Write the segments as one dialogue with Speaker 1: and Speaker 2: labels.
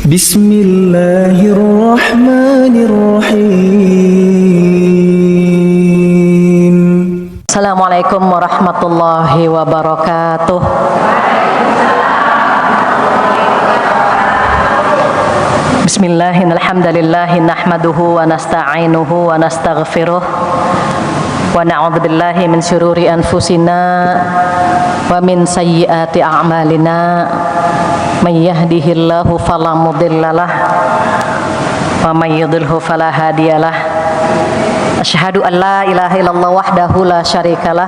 Speaker 1: Bismillahirrahmanirrahim.
Speaker 2: Assalamualaikum warahmatullahi wabarakatuh. Bismillahirrahmanirrahim. Nahmaduhu wa nasta'inuhu wa nastaghfiruh wa na'udzubillahi min syururi anfusina wa min sayyiati a'malina. May yahdihillahu fala mudhillalah wa may yudhlilhu fala hadiyalah. Asyhadu an la ilaha illallah wahdahu la syarikalah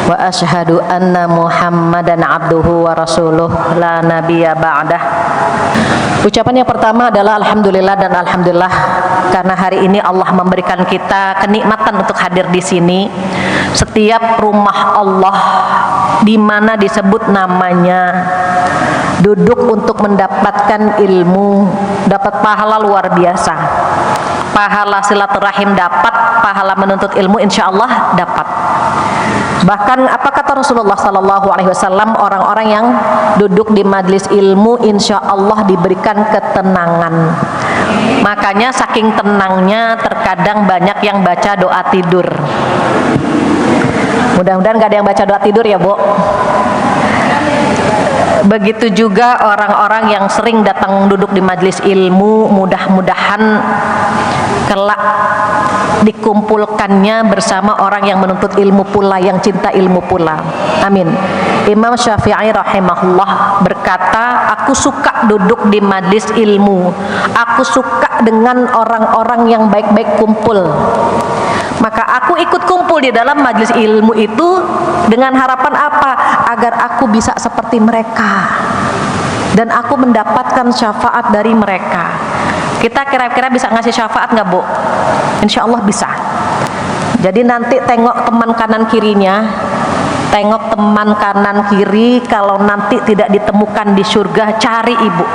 Speaker 2: wa asyhadu anna Muhammadan abduhu wa rasuluh la nabiyya ba'dah. Ucapan yang pertama adalah alhamdulillah dan alhamdulillah karena hari ini Allah memberikan kita kenikmatan untuk hadir di sini. Setiap rumah Allah di mana disebut namanya, duduk untuk mendapatkan ilmu, dapat pahala luar biasa. Pahala silaturahim dapat, pahala menuntut ilmu insya Allah dapat. Bahkan apa kata Rasulullah Sallallahu Alaihi Wasallam, orang-orang yang duduk di majlis ilmu insya Allah diberikan ketenangan. Makanya saking tenangnya terkadang banyak yang baca doa tidur. Mudah-mudahan gak ada yang baca doa tidur ya Bu. Begitu juga orang-orang yang sering datang duduk di majlis ilmu, mudah-mudahan kelak dikumpulkannya bersama orang yang menuntut ilmu pula, yang cinta ilmu pula. Amin. Imam Syafi'i rahimahullah berkata, aku suka duduk di majlis ilmu, aku suka dengan orang-orang yang baik-baik kumpul. Maka aku ikut kumpul di dalam majlis ilmu itu dengan harapan apa? Agar aku bisa seperti mereka dan aku mendapatkan syafaat dari mereka. Kita kira-kira bisa ngasih syafaat nggak Bu? Insya Allah bisa. Jadi nanti tengok teman kanan kirinya, tengok teman kanan kiri. Kalau nanti tidak ditemukan di surga, cari Ibu,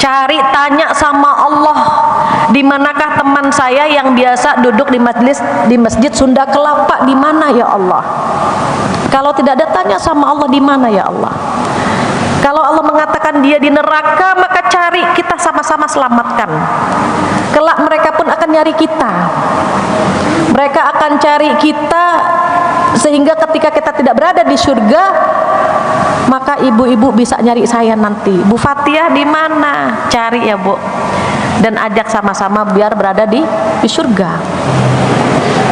Speaker 2: cari, tanya sama Allah, di manakah teman saya yang biasa duduk di majlis di Masjid Sunda Kelapa, di mana ya Allah? Kalau tidak ada, tanya sama Allah, di mana ya Allah? Kalau Allah mengatakan dia di neraka, maka cari, kita sama-sama selamatkan. Kelak mereka pun akan nyari kita. Mereka akan cari kita sehingga ketika kita tidak berada di surga, maka ibu-ibu bisa nyari saya nanti. Bu Fathia di mana? Cari ya Bu. Dan ajak sama-sama biar berada di surga.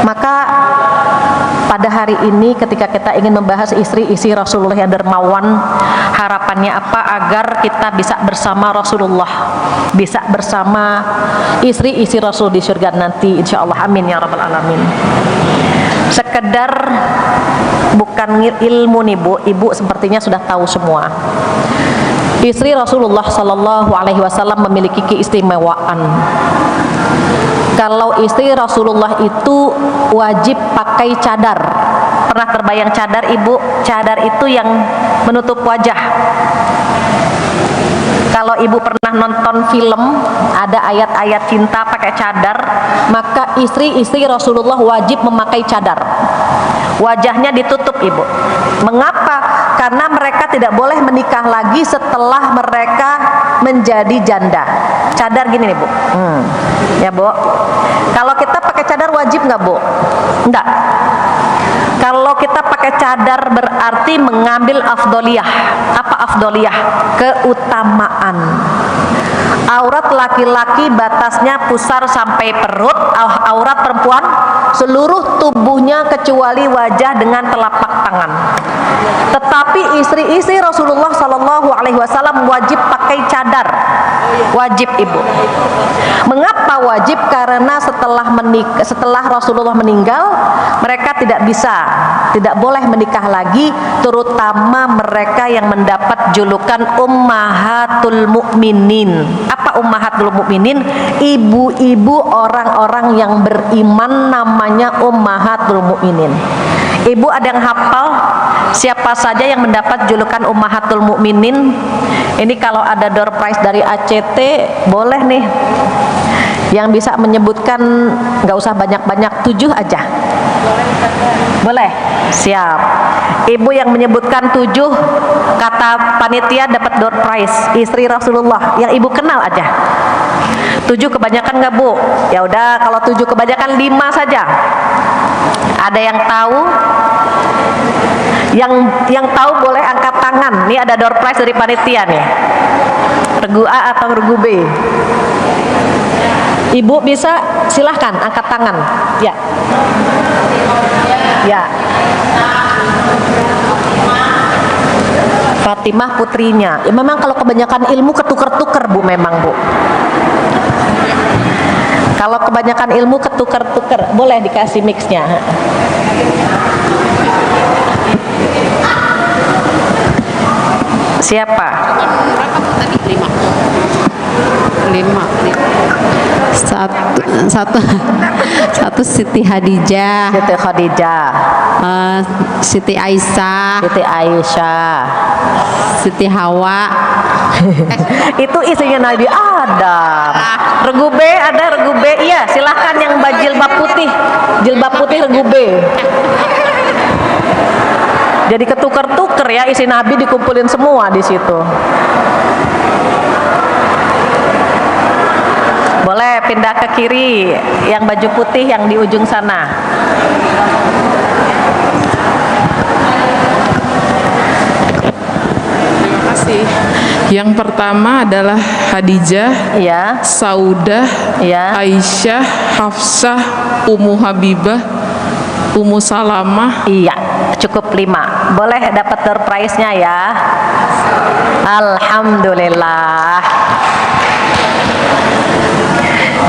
Speaker 2: Maka pada hari ini ketika kita ingin membahas istri-istri Rasulullah yang dermawan, harapannya apa? Agar kita bisa bersama Rasulullah, bisa bersama istri-istri Rasul di surga nanti insya Allah. Amin ya rabbal alamin. Sekedar bukan ilmu nih Bu, Ibu sepertinya sudah tahu semua. Istri Rasulullah Sallallahu Alaihi Wasallam memiliki keistimewaan. Kalau istri Rasulullah itu wajib pakai cadar. Pernah terbayang cadar Ibu? Cadar itu yang menutup wajah. Kalau Ibu pernah nonton film ada ayat-ayat cinta pakai cadar, maka istri-istri Rasulullah wajib memakai cadar. Wajahnya ditutup Ibu. Mengapa? Karena mereka tidak boleh menikah lagi setelah mereka menjadi janda. Cadar gini nih Bu. Ya Bu. Kalau kita pakai cadar wajib nggak Bu? Enggak. Kalau kita pakai cadar berarti mengambil afdoliyah. Apa afdoliyah? Keutamaan. Aurat laki-laki batasnya pusar sampai perut, aurat perempuan seluruh tubuhnya kecuali wajah dengan telapak tangan. Tetapi istri-istri Rasulullah Sallallahu Alaihi Wasallam wajib pakai cadar. Wajib Ibu. Mengapa wajib? Karena setelah Rasulullah meninggal, mereka tidak boleh menikah lagi, terutama mereka yang mendapat julukan Ummahatul Mukminin. Apa Ummahatul Mukminin? Ibu-ibu orang-orang yang beriman namanya Ummahatul Mukminin. Ibu ada yang hafal siapa saja yang mendapat julukan Ummahatul Mukminin? Ini kalau ada door prize dari ACT boleh nih. Yang bisa menyebutkan, nggak usah banyak-banyak, 7 aja. Boleh? Siap. Ibu yang menyebutkan 7 kata panitia dapat door prize, istri Rasulullah yang ibu kenal aja. 7 kebanyakan nggak Bu? Ya udah, kalau 7 kebanyakan 5 saja. Ada yang tahu? Yang tahu boleh angkat tangan. Nih ada door prize dari panitia nih. Regu A atau regu B? Ibu bisa, silahkan angkat tangan. Ya. Ya. Fatimah putrinya. Ya, memang kalau kebanyakan ilmu ketuker-tuker Bu, memang Bu. Kalau kebanyakan ilmu ketuker-tuker, boleh dikasih mixnya. Siapa?
Speaker 3: Lima. Satu Siti Hadijah,
Speaker 2: Siti Khadijah,
Speaker 3: Siti Aisyah,
Speaker 2: Siti Aisyah.
Speaker 3: Siti Hawa.
Speaker 2: Itu istrinya Nabi Adam. Regu B ada, regu B. Iya, silahkan yang jilbab putih. Jilbab putih regu B. Jadi ketuker-tuker ya, isi Nabi dikumpulin semua di situ. Boleh pindah ke kiri, yang baju putih yang di ujung sana.
Speaker 4: Terima kasih. Yang pertama adalah Hadijah,
Speaker 2: Iya,
Speaker 4: Saudah,
Speaker 2: iya.
Speaker 4: Aisyah, Hafsah, Ummu Habibah, Ummu Salamah.
Speaker 2: Iya, cukup 5. Boleh dapat door prize-nya ya. Alhamdulillah.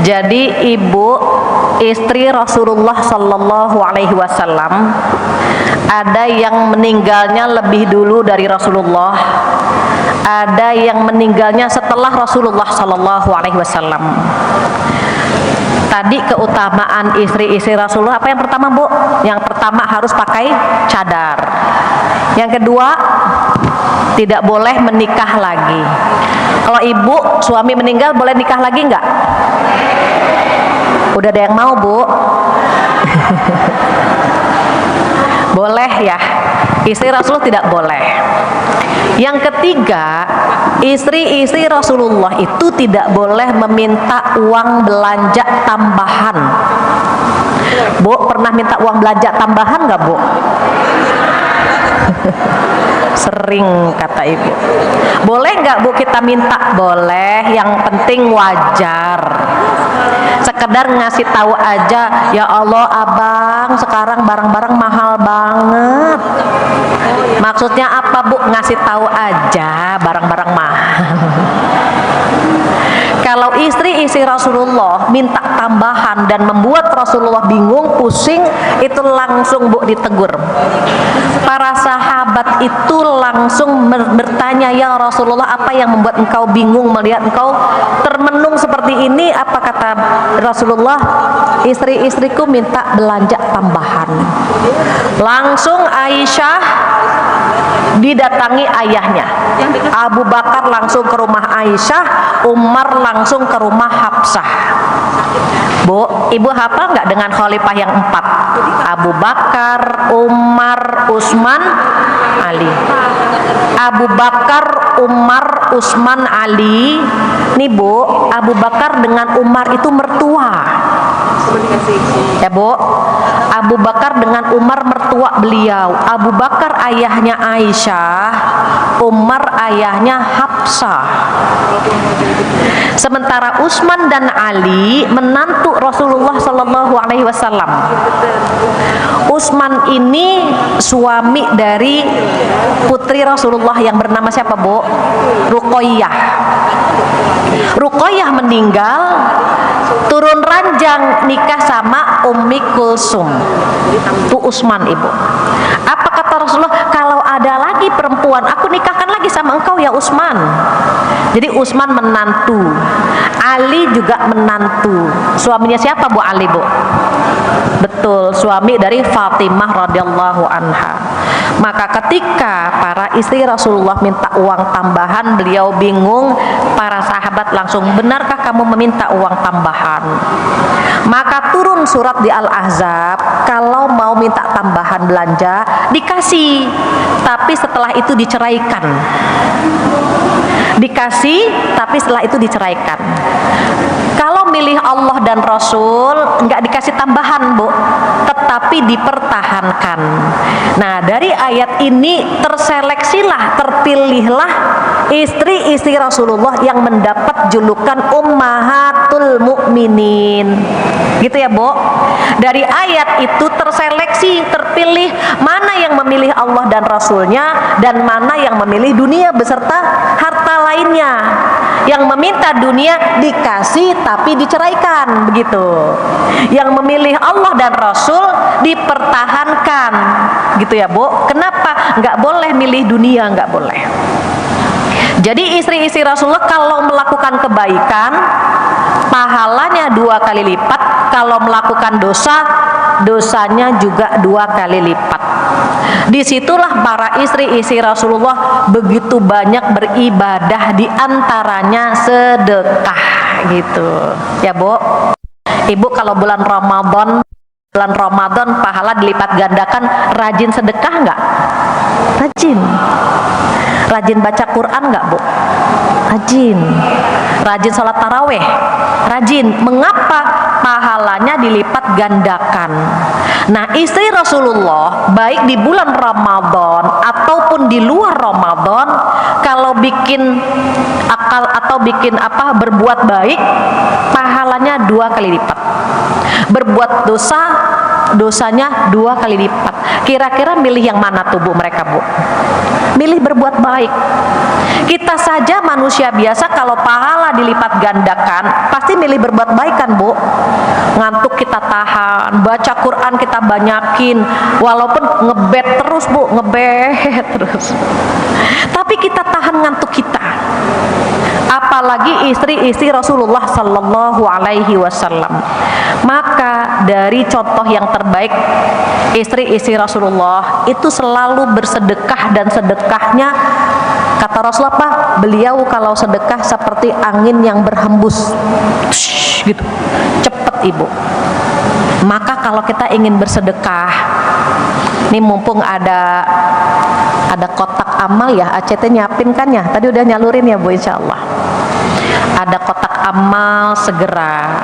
Speaker 2: Jadi ibu istri Rasulullah Sallallahu Alaihi Wasallam, ada yang meninggalnya lebih dulu dari Rasulullah, ada yang meninggalnya setelah Rasulullah Sallallahu Alaihi Wasallam. Tadi keutamaan istri-istri Rasulullah, apa yang pertama Bu? Yang pertama harus pakai cadar. Yang kedua, tidak boleh menikah lagi. Kalau ibu suami meninggal boleh nikah lagi nggak? Udah ada yang mau Bu? Boleh ya. Istri Rasulullah tidak boleh. Yang ketiga, istri-istri Rasulullah itu tidak boleh meminta uang belanja tambahan. Bu, pernah minta uang belanja tambahan nggak Bu? Sering kata ibu. Boleh nggak Bu kita minta? Boleh, yang penting wajar. Sekedar ngasih tahu aja, ya Allah abang sekarang barang-barang mahal banget. Maksudnya apa Bu? Ngasih tahu aja barang-barang mahal. Kalau istri-istri Rasulullah minta tambahan dan membuat Rasulullah bingung, pusing, itu langsung Bu ditegur. Para sahabat itu langsung bertanya, ya Rasulullah, apa yang membuat engkau bingung melihat engkau termenung seperti ini? Apa kata Rasulullah? Istri-istriku minta belanja tambahan. Langsung Aisyah didatangi ayahnya. Abu Bakar langsung ke rumah Aisyah, Umar langsung ke rumah Hafsah. Bu, ibu hafal nggak dengan khalifah yang 4? Abu Bakar, Umar, Utsman, Ali. Abu Bakar, Umar, Utsman, Ali. Nih Bu, Abu Bakar dengan Umar itu mertua. Ya Bu, Abu Bakar dengan Umar mertua beliau. Abu Bakar ayahnya Aisyah, Umar ayahnya Hafsah. Sementara Utsman dan Ali menantu Rasulullah Sallallahu Alaihi Wasallam. Utsman ini suami dari putri Rasulullah yang bernama siapa Bu? Ruqayyah. Ruqayyah meninggal, turun ranjang nikah sama Ummi Kulsum. Itu Utsman ibu. Apa kata Rasulullah? Kalau ada lagi perempuan, aku nikahkan lagi sama engkau ya Utsman. Jadi Utsman menantu, Ali juga menantu. Suaminya siapa Bu? Ali Bu. Betul, suami dari Fatimah radhiyallahu anha. Maka ketika para istri Rasulullah minta uang tambahan, beliau bingung. Para sahabat langsung, benarkah kamu meminta uang tambahan? Maka turun surat di Al-Ahzab, kalau mau minta tambahan belanja dikasih, tapi setelah itu diceraikan. Dikasih, tapi setelah itu diceraikan. Kalau milih Allah dan Rasul nggak dikasih tambahan, Bu, tetapi dipertahankan. Nah, dari ayat ini terseleksilah, terpilihlah istri-istri Rasulullah yang mendapat julukan Ummahatul Mukminin. Gitu ya, Bu. Dari ayat itu terseleksi, terpilih mana yang memilih Allah dan Rasulnya dan mana yang memilih dunia beserta harta lainnya. Yang meminta dunia dikasih tapi diceraikan, begitu. Yang memilih Allah dan Rasul dipertahankan, gitu ya, Bu. Kenapa? Nggak boleh milih dunia, nggak boleh. Jadi istri-istri Rasulullah kalau melakukan kebaikan pahalanya 2 kali lipat, kalau melakukan dosa dosanya juga 2 kali lipat. Disitulah para istri-istri Rasulullah begitu banyak beribadah, diantaranya sedekah, gitu ya, Bu. Ibu kalau bulan Ramadan pahala dilipat gandakan, rajin sedekah nggak? Rajin. Rajin baca Quran nggak, Bu? Rajin. Rajin sholat taraweh? Rajin. Mengapa? Pahalanya dilipat gandakan. Nah, istri Rasulullah baik di bulan Ramadan ataupun di luar Ramadan, kalau bikin akal atau bikin berbuat baik, pahalanya 2 kali lipat. Berbuat dosa, dosanya 2 kali lipat. Kira-kira milih yang mana tuh, Bu, mereka, Bu? Milih berbuat baik. Kita saja manusia biasa kalau pahala dilipat gandakan pasti milih berbuat baik kan, Bu? Ngantuk kita tahan, baca Quran kita banyakin, walaupun ngebet terus, Bu, ngebet terus, tapi kita tahan ngantuk kita. Apalagi istri-istri Rasulullah Sallallahu Alaihi Wasallam. Maka dari contoh yang terbaik istri-istri Rasulullah itu selalu bersedekah, dan sedekahnya kata Rasulullah apa? Beliau kalau sedekah seperti angin yang berhembus, gitu, cepet, Ibu. Maka kalau kita ingin bersedekah, ini mumpung ada kotak amal ya, ACT nyiapin kan ya, tadi udah nyalurin ya, Bu, insya Allah. Ada kotak amal segera,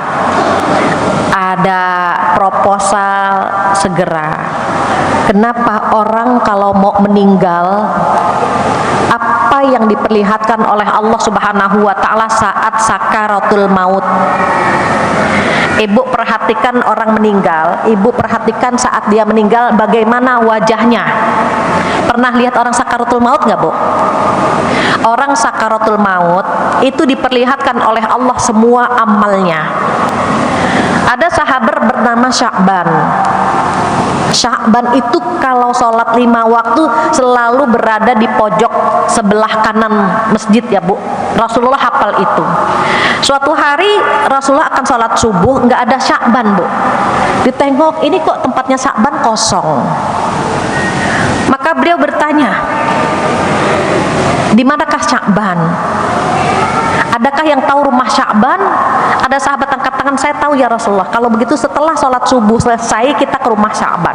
Speaker 2: ada proposal segera. Kenapa? Orang kalau mau meninggal, apa yang diperlihatkan oleh Allah Subhanahu wa Ta'ala saat sakaratul maut? Ibu perhatikan orang meninggal, Ibu perhatikan saat dia meninggal bagaimana wajahnya. Pernah lihat orang sakaratul maut nggak, Bu? Orang sakaratul maut itu diperlihatkan oleh Allah semua amalnya. Ada sahabat bernama Sya'ban. Sya'ban itu kalau sholat 5 waktu selalu berada di pojok sebelah kanan masjid ya, Bu. Rasulullah hafal itu. Suatu hari Rasulullah akan sholat subuh, nggak ada Sya'ban, Bu. Ditengok, ini kok tempatnya Sya'ban kosong. Maka beliau bertanya, di manakah Sya'ban? Adakah yang tahu rumah Sya'ban? Ada sahabat angkat tangan, saya tahu ya Rasulullah. Kalau begitu setelah sholat subuh selesai kita ke rumah Sya'ban.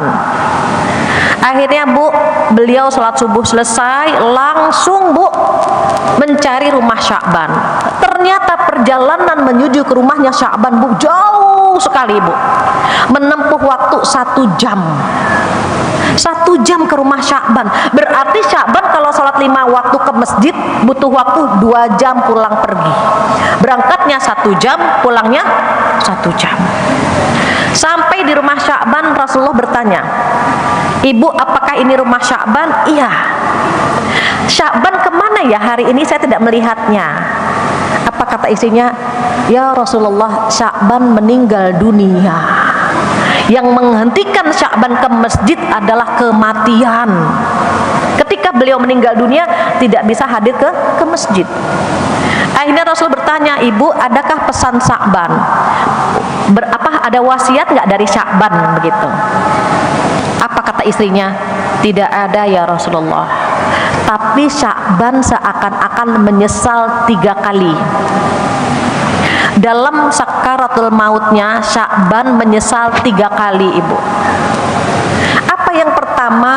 Speaker 2: Akhirnya, Bu, beliau sholat subuh selesai langsung, Bu, mencari rumah Sya'ban. Ternyata perjalanan menuju ke rumahnya Sya'ban, Bu, jauh sekali, Bu. Menempuh waktu 1 jam. 1 jam ke rumah Sya'ban. Berarti Sya'ban kalau sholat 5 waktu ke masjid butuh waktu 2 jam pulang pergi. Berangkatnya 1 jam, pulangnya 1 jam. Sampai di rumah Sya'ban, Rasulullah bertanya, Ibu, apakah ini rumah Sya'ban? Iya. Sya'ban kemana ya hari ini? Saya tidak melihatnya. Apa kata istrinya? Ya Rasulullah, Sya'ban meninggal dunia. Yang menghentikan Sya'ban ke masjid adalah kematian. Ketika beliau meninggal dunia tidak bisa hadir ke masjid. Akhirnya Rasul bertanya, Ibu, adakah pesan Sya'ban? Ada wasiat nggak dari Sya'ban begitu? Apa kata istrinya? Tidak ada ya Rasulullah. Tapi Sya'ban seakan-akan menyesal 3 kali. Dalam sakaratul mautnya Sya'ban menyesal 3 kali, Ibu. Apa yang pertama?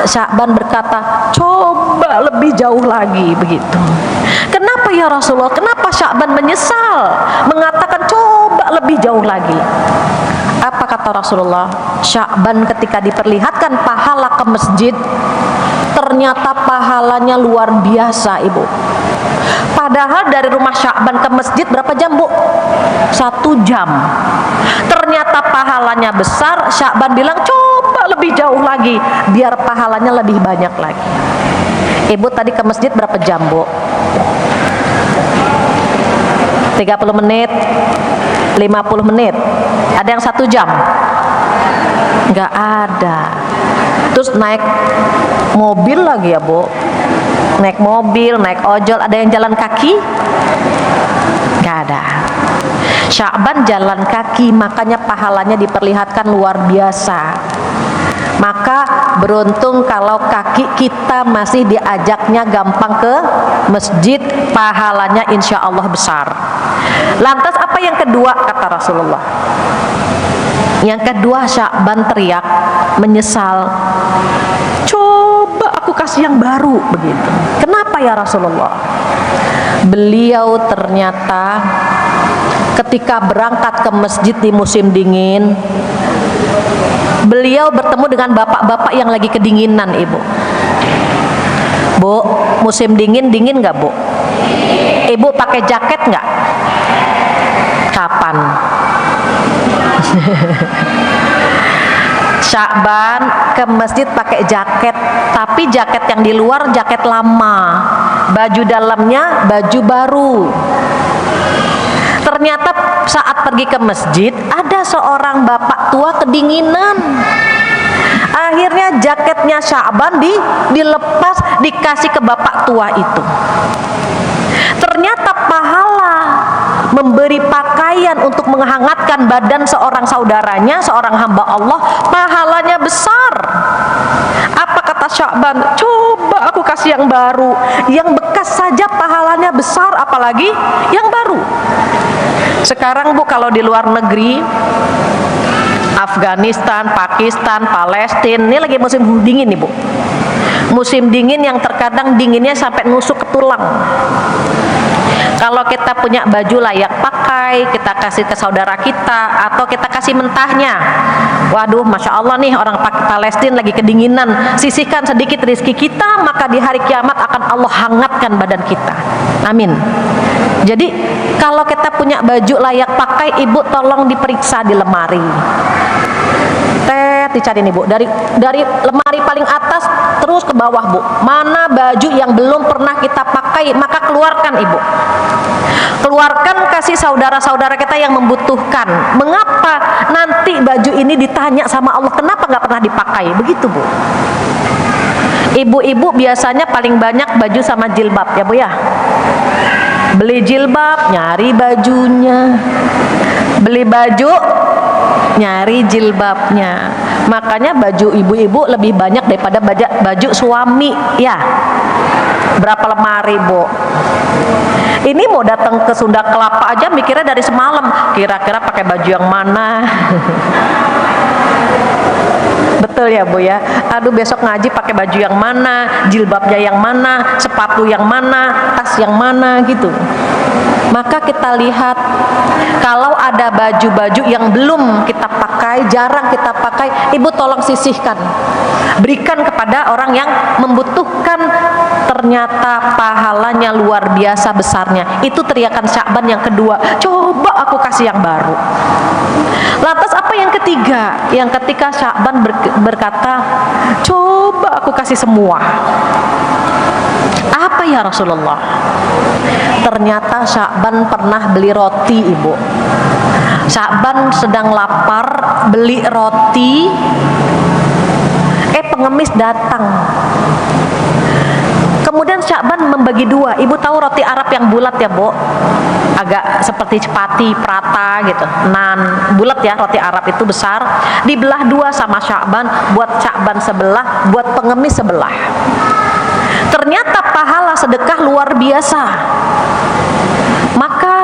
Speaker 2: Sya'ban berkata, coba lebih jauh lagi, begitu. Kenapa ya Rasulullah? Kenapa Sya'ban menyesal? Mengatakan coba lebih jauh lagi. Apa kata Rasulullah? Sya'ban ketika diperlihatkan pahala ke masjid, ternyata pahalanya luar biasa, Ibu. Padahal dari rumah Sya'ban ke masjid berapa jam, Bu? 1 jam. Ternyata pahalanya besar. Sya'ban bilang coba lebih jauh lagi biar pahalanya lebih banyak lagi. Ibu tadi ke masjid berapa jam, Bu? 30 menit, 50 menit. Ada yang 1 jam? Nggak ada. Terus naik mobil lagi ya, Bu? Naik mobil, naik ojol. Ada yang jalan kaki? Nggak ada. Sya'ban jalan kaki, makanya pahalanya diperlihatkan luar biasa. Maka beruntung kalau kaki kita masih diajaknya gampang ke masjid, pahalanya insya Allah besar. Lantas apa yang kedua kata Rasulullah? Yang kedua Sya'ban teriak menyesal, coba aku kasih yang baru, begitu. Kenapa ya Rasulullah? Beliau ternyata ketika berangkat ke masjid di musim dingin, beliau bertemu dengan bapak-bapak yang lagi kedinginan, Ibu. Bu, musim dingin nggak, Bu? Ibu pakai jaket nggak? Kapan? Sya'ban ke masjid pakai jaket, tapi jaket yang di luar jaket lama, baju dalamnya baju baru. Ternyata saat pergi ke masjid ada seorang bapak tua kedinginan. Akhirnya jaketnya Sya'ban dilepas, dikasih ke bapak tua itu. Ternyata pahala memberi pakaian untuk menghangatkan badan seorang saudaranya, seorang hamba Allah, pahalanya besar. Apa kata Sya'ban? Coba aku kasih yang baru. Yang bekas saja pahalanya besar, apalagi yang baru. Sekarang, Bu, kalau di luar negeri, Afghanistan, Pakistan, Palestina, ini lagi musim dingin nih, Bu. Musim dingin yang terkadang dinginnya sampai nusuk ke tulang. Kalau kita punya baju layak pakai, kita kasih ke saudara kita, atau kita kasih mentahnya. Waduh, Masya Allah nih, orang Palestina lagi kedinginan, sisihkan sedikit rezeki kita, maka di hari kiamat akan Allah hangatkan badan kita. Amin. Jadi kalau kita punya baju layak pakai, Ibu tolong diperiksa di lemari. Dicari nih, Bu, dari lemari paling atas terus ke bawah, Bu. Mana baju yang belum pernah kita pakai, maka keluarkan, Ibu. Keluarkan, kasih saudara-saudara kita yang membutuhkan. Mengapa nanti baju ini ditanya sama Allah, kenapa nggak pernah dipakai? Begitu, Bu. Ibu-ibu biasanya paling banyak baju sama jilbab, ya, Bu, ya. Beli jilbab, nyari bajunya. Beli baju, nyari jilbabnya. Makanya baju ibu-ibu lebih banyak daripada baju suami, ya. Berapa lemari, Bu? Ini mau datang ke Sunda Kelapa aja mikirnya dari semalam, kira-kira pakai baju yang mana. Betul ya, Bu, ya. Aduh, besok ngaji pakai baju yang mana, jilbabnya yang mana, sepatu yang mana, tas yang mana, gitu. Maka kita lihat, kalau ada baju-baju yang belum kita pakai, jarang kita pakai, Ibu tolong sisihkan, berikan kepada orang yang membutuhkan. Ternyata pahalanya luar biasa besarnya. Itu teriakan Sya'ban yang kedua, coba aku kasih yang baru. Lantas apa yang ketiga? Yang ketika Sya'ban berkata, coba aku kasih semua. Apa ya Rasulullah? Ternyata Sya'ban pernah beli roti, Ibu. Sya'ban sedang lapar, beli roti, pengemis datang. Kemudian Kemudian Sya'ban membagi dua. Ibu tahu roti Arab yang bulat ya, Bu? Agak seperti cepati, prata gitu. Nan, bulat ya roti Arab itu besar. Dibelah dua sama Sya'ban, buat Sya'ban sebelah, buat pengemis sebelah. Ternyata pahala sedekah luar biasa. Maka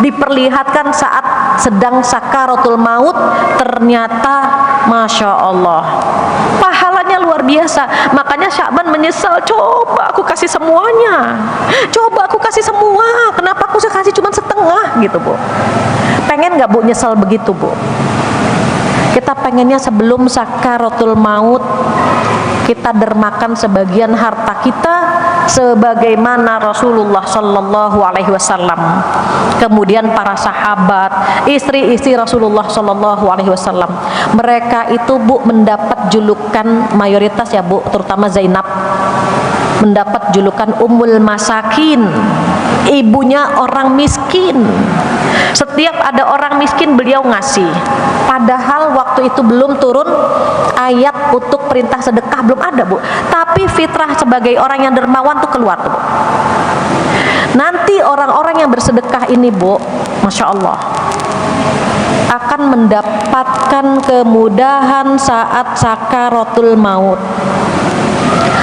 Speaker 2: diperlihatkan saat sedang sakaratul maut, ternyata Masya Allah pahalanya luar biasa. Makanya Sya'ban menyesal, coba aku kasih semuanya, coba aku kasih semua, kenapa aku kasih cuma setengah gitu, Bu. Pengen gak, Bu, nyesal begitu, Bu? Kita pengennya sebelum sakaratul maut kita dermakan sebagian harta kita sebagaimana Rasulullah Shallallahu Alaihi Wasallam, kemudian para sahabat, istri-istri Rasulullah Shallallahu Alaihi Wasallam, mereka itu, Bu, mendapat julukan mayoritas ya, Bu, terutama Zainab mendapat julukan Ummul Masakin, ibunya orang miskin. Setiap ada orang miskin beliau ngasih. Padahal waktu itu belum turun ayat untuk perintah sedekah, belum ada, Bu. Tapi fitrah sebagai orang yang dermawan tuh keluar tuh, Bu. Nanti orang-orang yang bersedekah ini, Bu, Masya Allah, akan mendapatkan kemudahan saat sakaratul maut.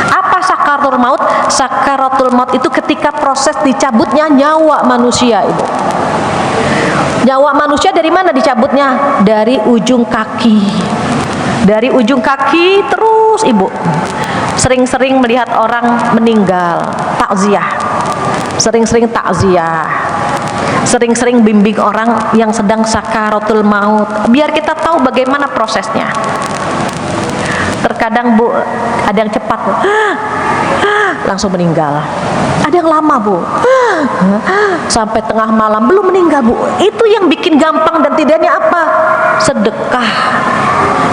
Speaker 2: Apa sakaratul maut? Sakaratul maut itu ketika proses dicabutnya nyawa manusia, Ibu. Nyawa manusia dari mana dicabutnya? Dari ujung kaki. Dari ujung kaki terus, Ibu. Sering-sering melihat orang meninggal, takziah. Sering-sering takziah. Sering-sering bimbing orang yang sedang sakaratul maut, biar kita tahu bagaimana prosesnya. Terkadang, Bu, ada yang cepat, Bu, langsung meninggal. Ada yang lama, Bu, sampai tengah malam belum meninggal, Bu. Itu yang bikin gampang dan tidaknya apa? Sedekah.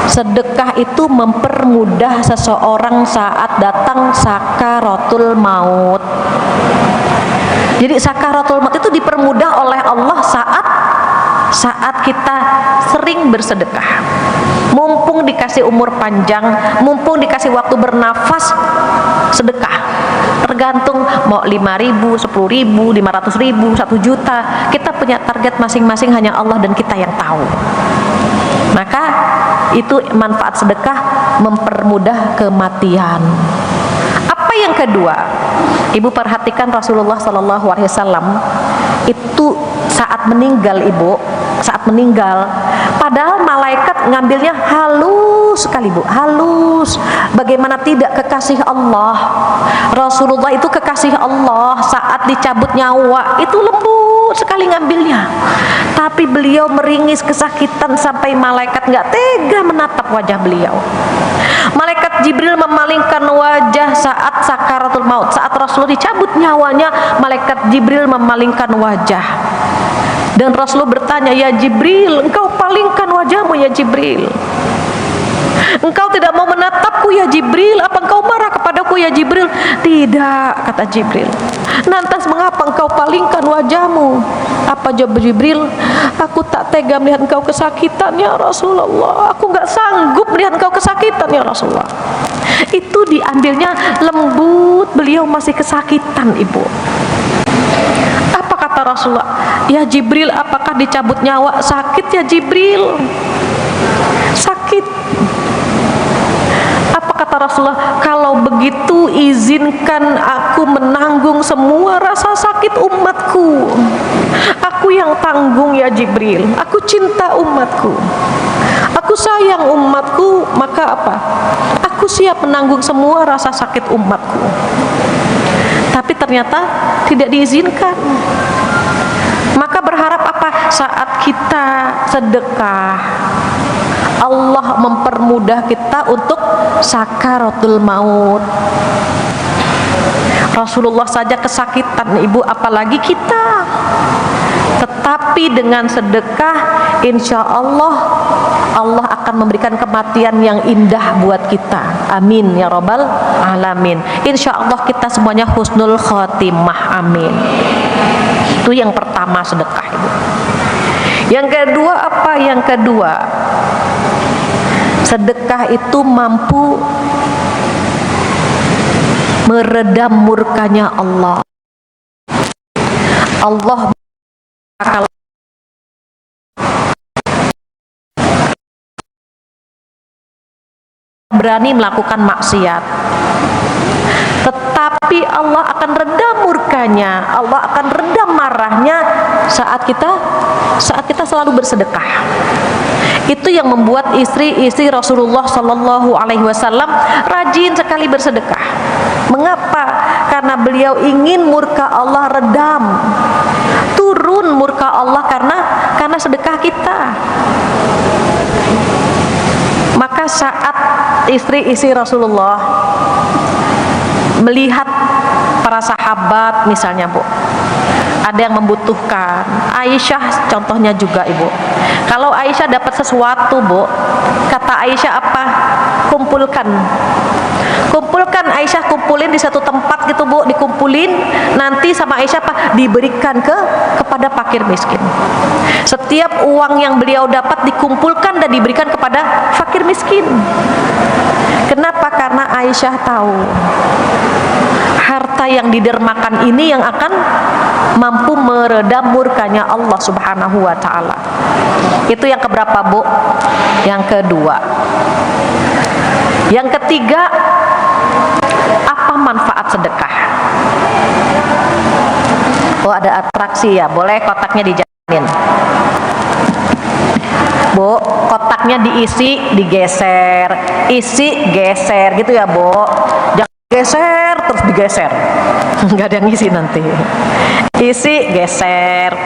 Speaker 2: Sedekah itu mempermudah seseorang saat datang sakaratul maut. Jadi sakaratul maut itu dipermudah oleh Allah saat kita sering bersedekah. Mumpung dikasih umur panjang, mumpung dikasih waktu bernafas, sedekah. Tergantung mau 5.000, 10.000, 500.000, 1 juta. Kita punya target masing-masing, hanya Allah dan kita yang tahu. Maka itu manfaat sedekah, mempermudah kematian. Apa yang kedua? Ibu perhatikan Rasulullah Shallallahu Alaihi Wasallam itu saat meninggal, Ibu, saat meninggal, padahal malaikat ngambilnya halus sekali, Bu, halus. Bagaimana tidak kekasih Allah? Rasulullah itu kekasih Allah, saat dicabut nyawa itu lembut sekali ngambilnya. Tapi beliau meringis kesakitan sampai malaikat nggak tega menatap wajah beliau. Malaikat Jibril memalingkan wajah saat sakaratul maut, saat Rasulullah dicabut nyawanya, malaikat Jibril memalingkan wajah. Dan Rasulullah bertanya, ya Jibril, engkau palingkan wajahmu ya Jibril. Engkau tidak mau menatapku ya Jibril, apa engkau marah kepadaku ya Jibril? Tidak, kata Jibril. Lantas mengapa engkau palingkan wajahmu? Apa jawab Jibril? Aku tak tega melihat engkau kesakitan ya Rasulullah. Aku gak sanggup melihat engkau kesakitan ya Rasulullah. Itu diambilnya lembut, beliau masih kesakitan, Ibu. Apa kata Rasulullah? Ya Jibril, apakah dicabut nyawa sakit ya Jibril? Sakit. Apa kata Rasulullah? Kalau begitu izinkan aku menanggung semua rasa sakit umatku. Aku yang tanggung ya Jibril. Aku cinta umatku, aku sayang umatku, maka apa? Aku siap menanggung semua rasa sakit umatku. Tapi ternyata tidak diizinkan. Maka berharap apa? Saat kita sedekah, Allah mempermudah kita untuk sakaratul maut. Rasulullah saja kesakitan, Ibu, apalagi kita. Tetapi dengan sedekah, insya Allah Allah akan memberikan kematian yang indah buat kita. Amin ya Rabbal Alamin. Insya Allah kita semuanya husnul khotimah. Amin. Itu yang pertama, sedekah, Ibu. Yang kedua apa? Yang kedua, sedekah itu mampu meredam murkanya Allah. Allah kalau berani melakukan maksiat, tetapi Allah akan redam murkanya, Allah akan redam marahnya saat kita selalu bersedekah. Itu yang membuat istri-istri Rasulullah Shallallahu Alaihi Wasallam rajin sekali bersedekah. Mengapa? Karena beliau ingin murka Allah redam, turun murka Allah karena sedekah kita. Maka saat istri-istri Rasulullah melihat para sahabat misalnya, Bu, ada yang membutuhkan, Aisyah contohnya juga, Ibu. Kalau Aisyah dapat sesuatu, Bu, kata Aisyah apa? Kumpulkan Aisyah, kumpulin di satu tempat gitu, Bu, dikumpulin, nanti sama Aisyah apa? Diberikan kepada fakir miskin. Setiap uang yang beliau dapat dikumpulkan dan diberikan kepada fakir miskin. Kenapa? Karena Aisyah tahu harta yang didermakan ini yang akan mampu meredam murkanya Allah Subhanahu wa Ta'ala. Itu yang keberapa, Bu? Yang kedua. Yang ketiga, apa manfaat sedekah? Oh, ada atraksi ya, boleh kotaknya dijamin. Bu, kotaknya diisi, digeser, isi, geser gitu ya, Bu. Jangan geser terus digeser, nggak ada yang ngisi nanti. Isi, geser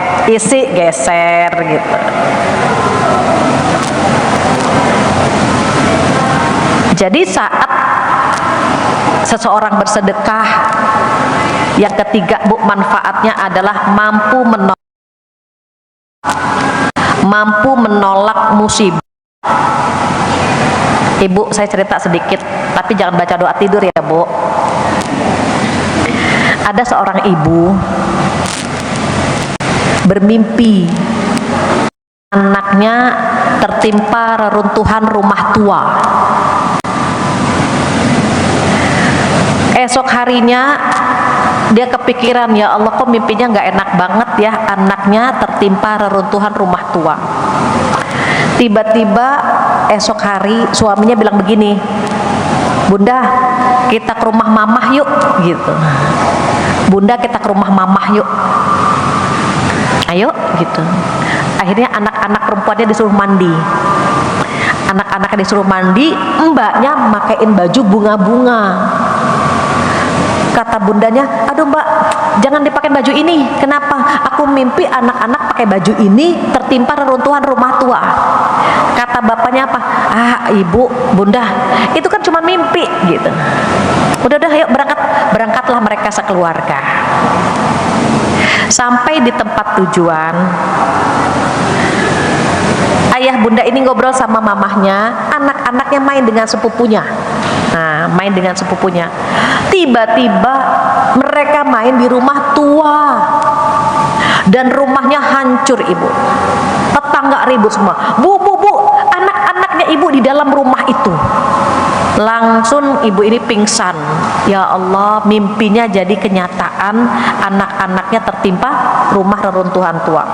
Speaker 2: gitu. Jadi saat seseorang bersedekah, yang ketiga, Bu, manfaatnya adalah mampu menolak musibah. Ibu, saya cerita sedikit, tapi jangan baca doa tidur ya, Bu. Ada seorang ibu bermimpi anaknya tertimpa reruntuhan rumah tua. Esok harinya dia kepikiran, ya Allah, kok mimpinya nggak enak banget ya, anaknya tertimpa reruntuhan rumah tua. Tiba-tiba esok hari suaminya bilang begini, Bunda, kita ke rumah mamah yuk, gitu. Bunda, kita ke rumah mamah yuk, ayo, gitu. Akhirnya anak-anak perempuannya disuruh mandi. Anak-anaknya disuruh mandi, mbaknya makain baju bunga-bunga. Kata bundanya, aduh Mbak, jangan dipakai baju ini. Kenapa? Aku mimpi anak-anak pakai baju ini tertimpa reruntuhan rumah tua. Kata bapaknya apa? Ibu, Bunda, itu kan cuma mimpi, gitu. Udah, ayo berangkatlah mereka sekeluarga. Sampai di tempat tujuan, ayah bunda ini ngobrol sama mamahnya, anak-anaknya main dengan sepupunya. Nah, main dengan sepupunya. Tiba-tiba mereka main di rumah tua dan rumahnya hancur, Ibu. Tetangga ribut semua. Bu, anak-anaknya Ibu di dalam rumah itu. Langsung ibu ini pingsan. Ya Allah, mimpinya jadi kenyataan, anak-anaknya tertimpa rumah reruntuhan tua.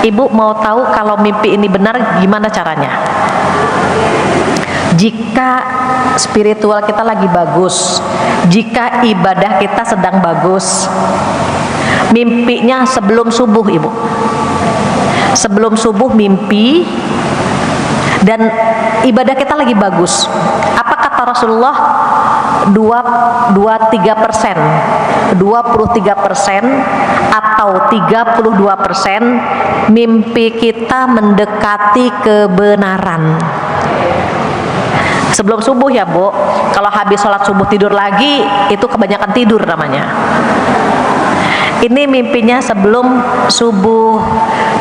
Speaker 2: Ibu mau tahu kalau mimpi ini benar gimana caranya? Jika spiritual kita lagi bagus, jika ibadah kita sedang bagus, mimpinya sebelum subuh, Ibu. Sebelum subuh mimpi dan ibadah kita lagi bagus. Apa kata Rasulullah? 23% atau 32% mimpi kita mendekati kebenaran. Sebelum subuh ya, Bu. Kalau habis sholat subuh tidur lagi, itu kebanyakan tidur namanya. Ini mimpinya sebelum subuh.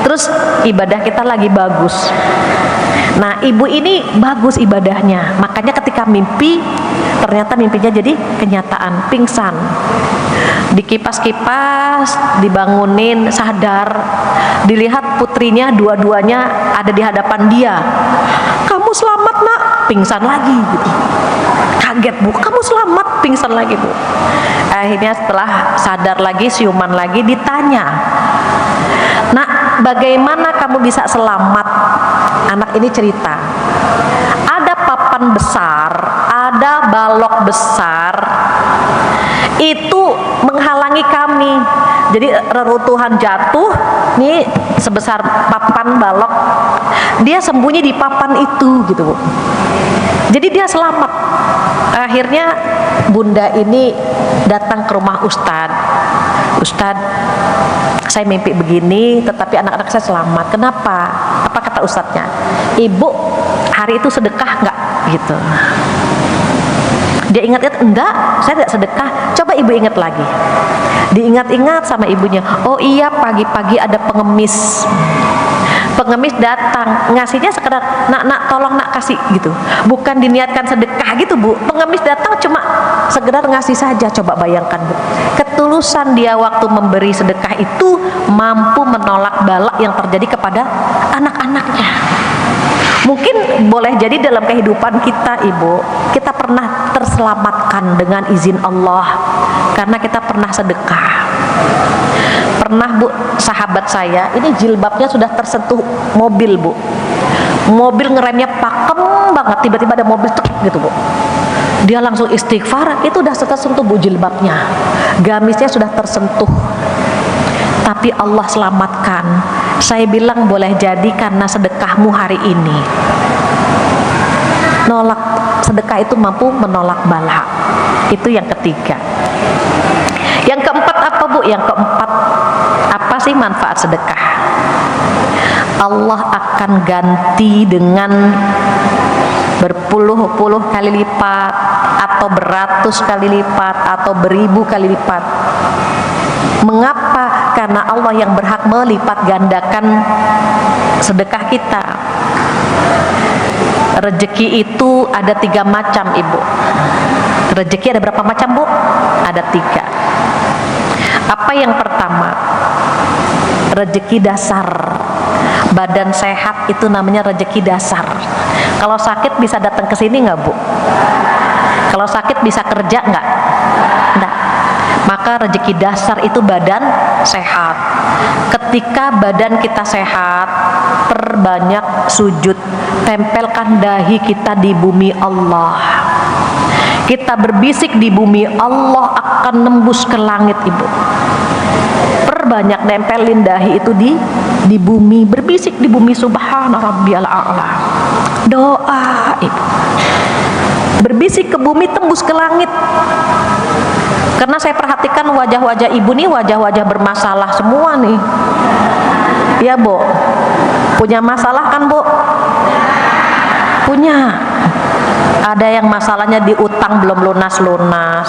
Speaker 2: Terus ibadah kita lagi bagus. Nah, ibu ini bagus ibadahnya. Makanya ketika mimpi, ternyata mimpinya jadi kenyataan, pingsan. Dikipas-kipas, dibangunin, sadar. Dilihat putrinya dua-duanya ada di hadapan dia. Kamu selamat, Nak. Pingsan lagi gitu. kaget Bu, kamu selamat, pingsan lagi Bu. Akhirnya setelah sadar lagi, siuman lagi, ditanya, nak, bagaimana kamu bisa selamat? Anak ini cerita, ada papan besar, ada balok besar, itu menghalangi kami. Jadi reruntuhan jatuh, nih sebesar papan balok, dia sembunyi di papan itu gitu Bu. Jadi dia selamat. Akhirnya bunda ini datang ke rumah Ustadz. Ustadz, saya mimpi begini, tetapi anak-anak saya selamat. Kenapa? Apa kata Ustadznya? Ibu hari itu sedekah nggak? Gitu. Dia ingat-ingat, enggak, saya tidak sedekah. Coba ibu ingat lagi. Diingat-ingat sama ibunya. Oh iya, pagi-pagi ada pengemis. Pengemis datang, ngasihnya sekedar, nak tolong nak kasih gitu. Bukan diniatkan sedekah gitu Bu. Pengemis datang cuma sekedar ngasih saja. Coba bayangkan Bu. Ketulusan dia waktu memberi sedekah itu mampu menolak bala yang terjadi kepada anak-anaknya. Mungkin boleh jadi dalam kehidupan kita Ibu, kita pernah terselamatkan dengan izin Allah karena kita pernah sedekah. Pernah Bu, sahabat saya ini jilbabnya sudah tersentuh mobil Bu, mobil ngeremnya pakem banget, tiba-tiba ada mobil tek gitu Bu, dia langsung istighfar, itu udah tersentuh Bu jilbabnya, gamisnya sudah tersentuh, tapi Allah selamatkan. Saya bilang boleh jadi karena sedekahmu hari ini. Nolak, sedekah itu mampu menolak bala. Itu yang ketiga. Yang keempat apa Bu? Yang keempat, apa sih manfaat sedekah? Allah akan ganti dengan berpuluh-puluh kali lipat, atau beratus kali lipat, atau beribu kali lipat. Mengapa? Karena Allah yang berhak melipat gandakan sedekah kita. Rezeki itu ada 3 macam Ibu. Rezeki ada berapa macam Bu? Ada 3. Apa yang pertama? Rezeki dasar. Badan sehat itu namanya rezeki dasar. Kalau sakit bisa datang ke sini nggak Bu? Kalau sakit bisa kerja nggak? Nggak. Maka rezeki dasar itu badan sehat. Ketika badan kita sehat, perbanyak sujud, tempelkan dahi kita di bumi Allah. Kita berbisik di bumi, Allah akan nembus ke langit Ibu. Perbanyak nempelin dahi itu di bumi, berbisik di bumi, subhana rabbiyal a'la. Doa Ibu. Berbisik ke bumi, tembus ke langit. Karena saya perhatikan wajah-wajah ibu nih, wajah-wajah bermasalah semua nih. Ya Bu, punya masalah kan Bu? Punya. Ada yang masalahnya di utang belum lunas-lunas.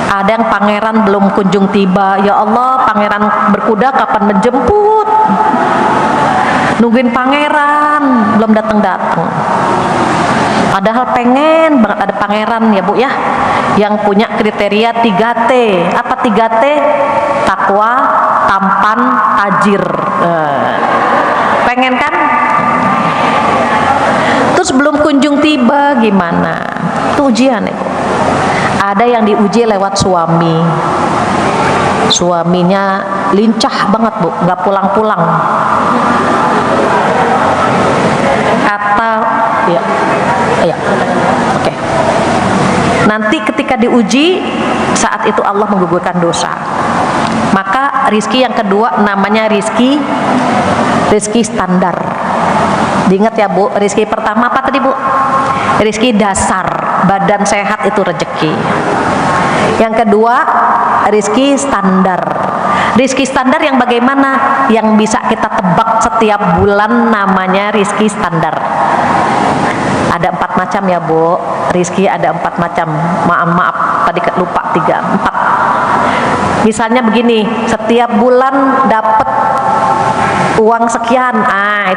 Speaker 2: Ada yang pangeran belum kunjung tiba. Ya Allah, pangeran berkuda kapan menjemput? Nungguin pangeran belum datang-datang. Padahal pengen banget ada pangeran ya Bu ya, yang punya kriteria 3T. Apa 3T? Takwa, tampan, tajir. Pengen kan? Terus belum kunjung tiba gimana? Itu ujian ya Bu. Ada yang diuji lewat suami. Suaminya lincah banget Bu, nggak pulang-pulang. Atau ya, oke. Nanti ketika diuji, saat itu Allah menggugurkan dosa. Maka rizki yang kedua namanya rizki standar. Diingat ya Bu, rizki pertama apa tadi Bu? Rizki dasar, badan sehat itu rezeki. Yang kedua, rizki standar. Rizki standar yang bagaimana? Yang bisa kita tebak setiap bulan namanya rizki standar. Ada 4 macam ya Bu, rizki ada 4 macam. Maaf tadi lupa 4. Misalnya begini, setiap bulan dapat uang sekian,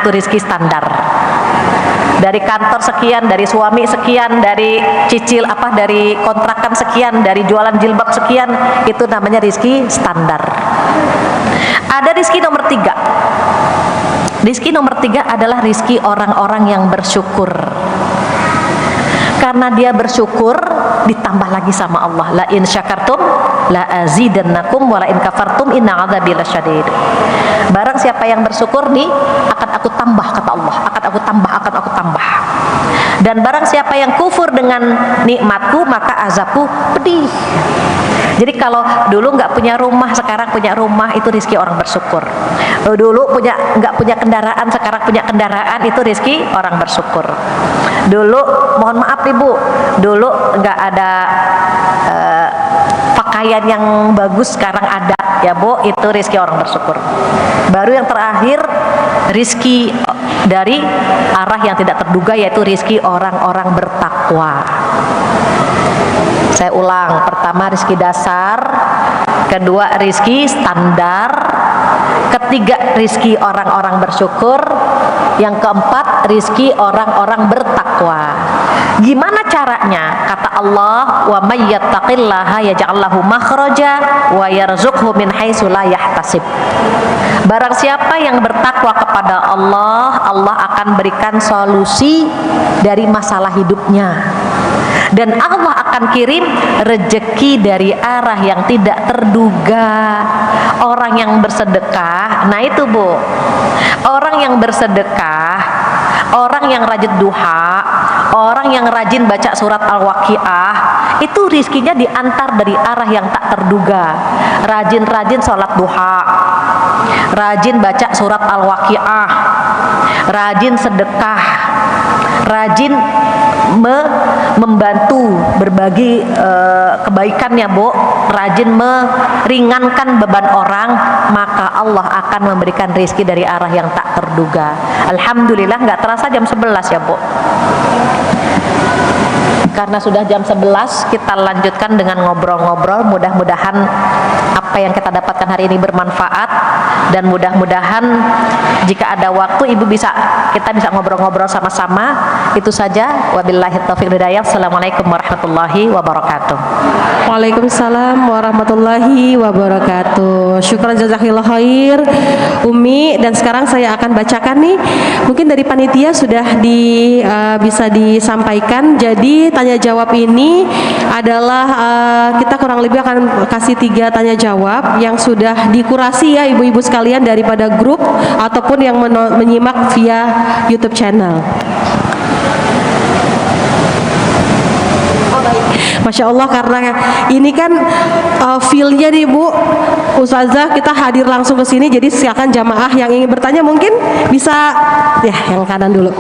Speaker 2: itu rizki standar. Dari kantor sekian, dari suami sekian, dari cicil dari kontrakan sekian, dari jualan jilbab sekian, itu namanya rizki standar. Ada rizki nomor 3. Rizki nomor 3 adalah rizki orang-orang yang bersyukur. karena dia bersyukur ditambah lagi sama Allah. La in syakartum la azidannakum wa la in kafartum inna adzabi lasyadid. Barang siapa yang bersyukur nih akan aku tambah, kata Allah, akan aku tambah. Dan barang siapa yang kufur dengan nikmatku maka azabku pedih. Jadi kalau dulu nggak punya rumah, sekarang punya rumah, itu rezeki orang bersyukur. Dulu nggak punya kendaraan, sekarang punya kendaraan, itu rezeki orang bersyukur. Dulu, mohon maaf ibu, dulu nggak ada pakaian yang bagus, sekarang ada, ya bu, itu rezeki orang bersyukur. Baru yang terakhir, rezeki dari arah yang tidak terduga, yaitu rezeki orang-orang bertakwa. Saya ulang, pertama rezeki dasar, kedua rezeki standar, ketiga rezeki orang-orang bersyukur, yang keempat rezeki orang-orang bertakwa. Gimana caranya? Kata Allah, wa may yattaqillaha yaj'al lahu makhraja wa yarzuqhu min haitsu la yahtasib. Barang siapa yang bertakwa kepada Allah, Allah akan berikan solusi dari masalah hidupnya. Dan Allah akan kirim rejeki dari arah yang tidak terduga. Orang yang bersedekah, nah itu bu, orang yang bersedekah, orang yang rajin duha, orang yang rajin baca surat Al-Waqiah, itu rizkinya diantar dari arah yang tak terduga. Rajin-rajin sholat duha, rajin baca surat Al-Waqiah, rajin sedekah, rajin membantu berbagi kebaikannya bu, rajin meringankan beban orang, maka Allah akan memberikan rezeki dari arah yang tak terduga. Alhamdulillah, nggak terasa jam 11 ya bu. Karena sudah jam 11, kita lanjutkan dengan ngobrol-ngobrol. Mudah-mudahan apa yang kita dapatkan hari ini bermanfaat, dan mudah-mudahan jika ada waktu kita bisa ngobrol-ngobrol sama-sama. Itu saja, wabillahi taufiq wal hidayah. Assalamualaikum warahmatullahi wabarakatuh.
Speaker 5: Waalaikumsalam warahmatullahi wabarakatuh. Syukran jazakillah khair Umi. Dan sekarang saya akan bacakan nih, mungkin dari panitia sudah bisa disampaikan. Jadi tanya jawab ini adalah kita kurang lebih akan kasih 3 tanya jawab yang sudah dikurasi ya ibu-ibu sekalian daripada grup ataupun yang menyimak via YouTube channel. Masya Allah, karena ini kan feel-nya nih Bu Ustazah, kita hadir langsung ke sini, jadi silakan jamaah yang ingin bertanya mungkin bisa ya yang kanan dulu.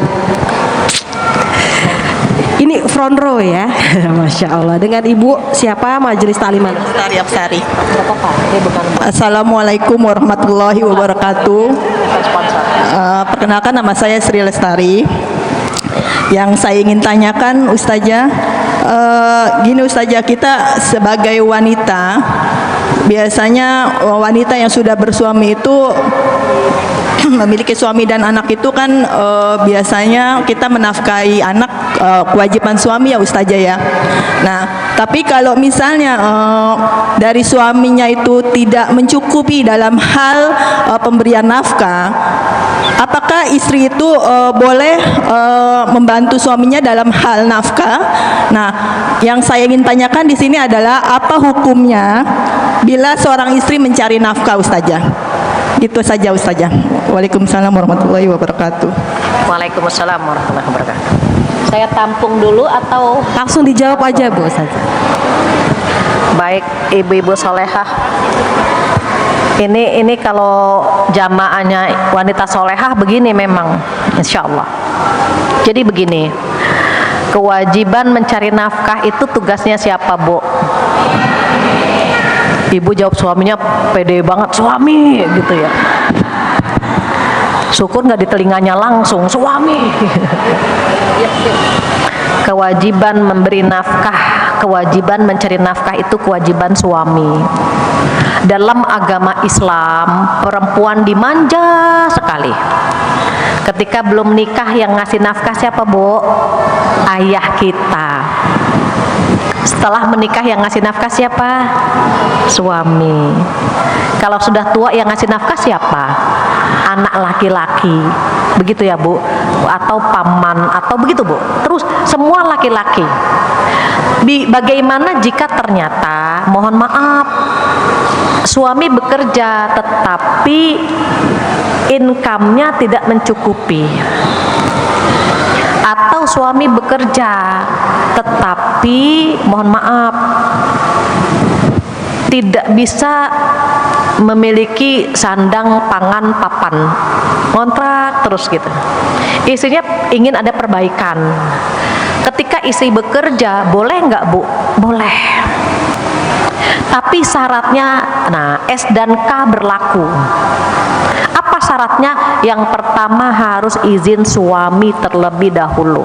Speaker 5: Ini front row ya. Masya Allah. Dengan Ibu siapa? Majelis Takliman
Speaker 6: Lestari Absari.
Speaker 2: Ini bukan
Speaker 6: Assalamualaikum warahmatullahi wabarakatuh. Perkenalkan, nama saya Sri Lestari. Yang saya ingin tanyakan Ustazah, gini Ustazah, kita sebagai wanita, biasanya wanita yang sudah bersuami itu memiliki suami dan anak itu kan biasanya kita menafkahi anak, kewajiban suami ya Ustazah ya. Nah, tapi kalau misalnya dari suaminya itu tidak mencukupi dalam hal pemberian nafkah, apakah istri itu boleh membantu suaminya dalam hal nafkah? Nah, yang saya ingin tanyakan di sini adalah apa hukumnya bila seorang istri mencari nafkah Ustazah? Gitu saja Ustazah. Waalaikumsalam warahmatullahi wabarakatuh.
Speaker 2: Waalaikumsalam warahmatullahi wabarakatuh. Saya tampung dulu atau
Speaker 5: langsung dijawab aja Bu Ustazah?
Speaker 2: baik ibu-ibu solehah. Ini kalau jamaahnya wanita solehah begini memang, insya Allah. Jadi begini, kewajiban mencari nafkah itu tugasnya siapa Bu? Ibu jawab suaminya pede banget, suami gitu ya. Syukur nggak di telinganya langsung, suami. Kewajiban memberi nafkah, kewajiban mencari nafkah itu kewajiban suami. Dalam agama Islam, perempuan dimanja sekali. Ketika belum nikah yang ngasih nafkah siapa Bu? Ayah kita. Setelah menikah yang ngasih nafkah siapa? Suami. Kalau sudah tua yang ngasih nafkah siapa? Anak laki-laki. begitu ya Bu, atau paman atau begitu Bu. Terus semua laki-laki. Bagaimana jika ternyata, mohon maaf, suami bekerja tetapi income-nya tidak mencukupi, atau suami bekerja tetapi mohon maaf tidak bisa memiliki sandang, pangan, papan, kontrak terus gitu. Istrinya ingin ada perbaikan. Ketika istri bekerja, boleh nggak Bu? Boleh. Tapi syaratnya, nah S dan K berlaku. Apa syaratnya? Yang pertama harus izin suami terlebih dahulu.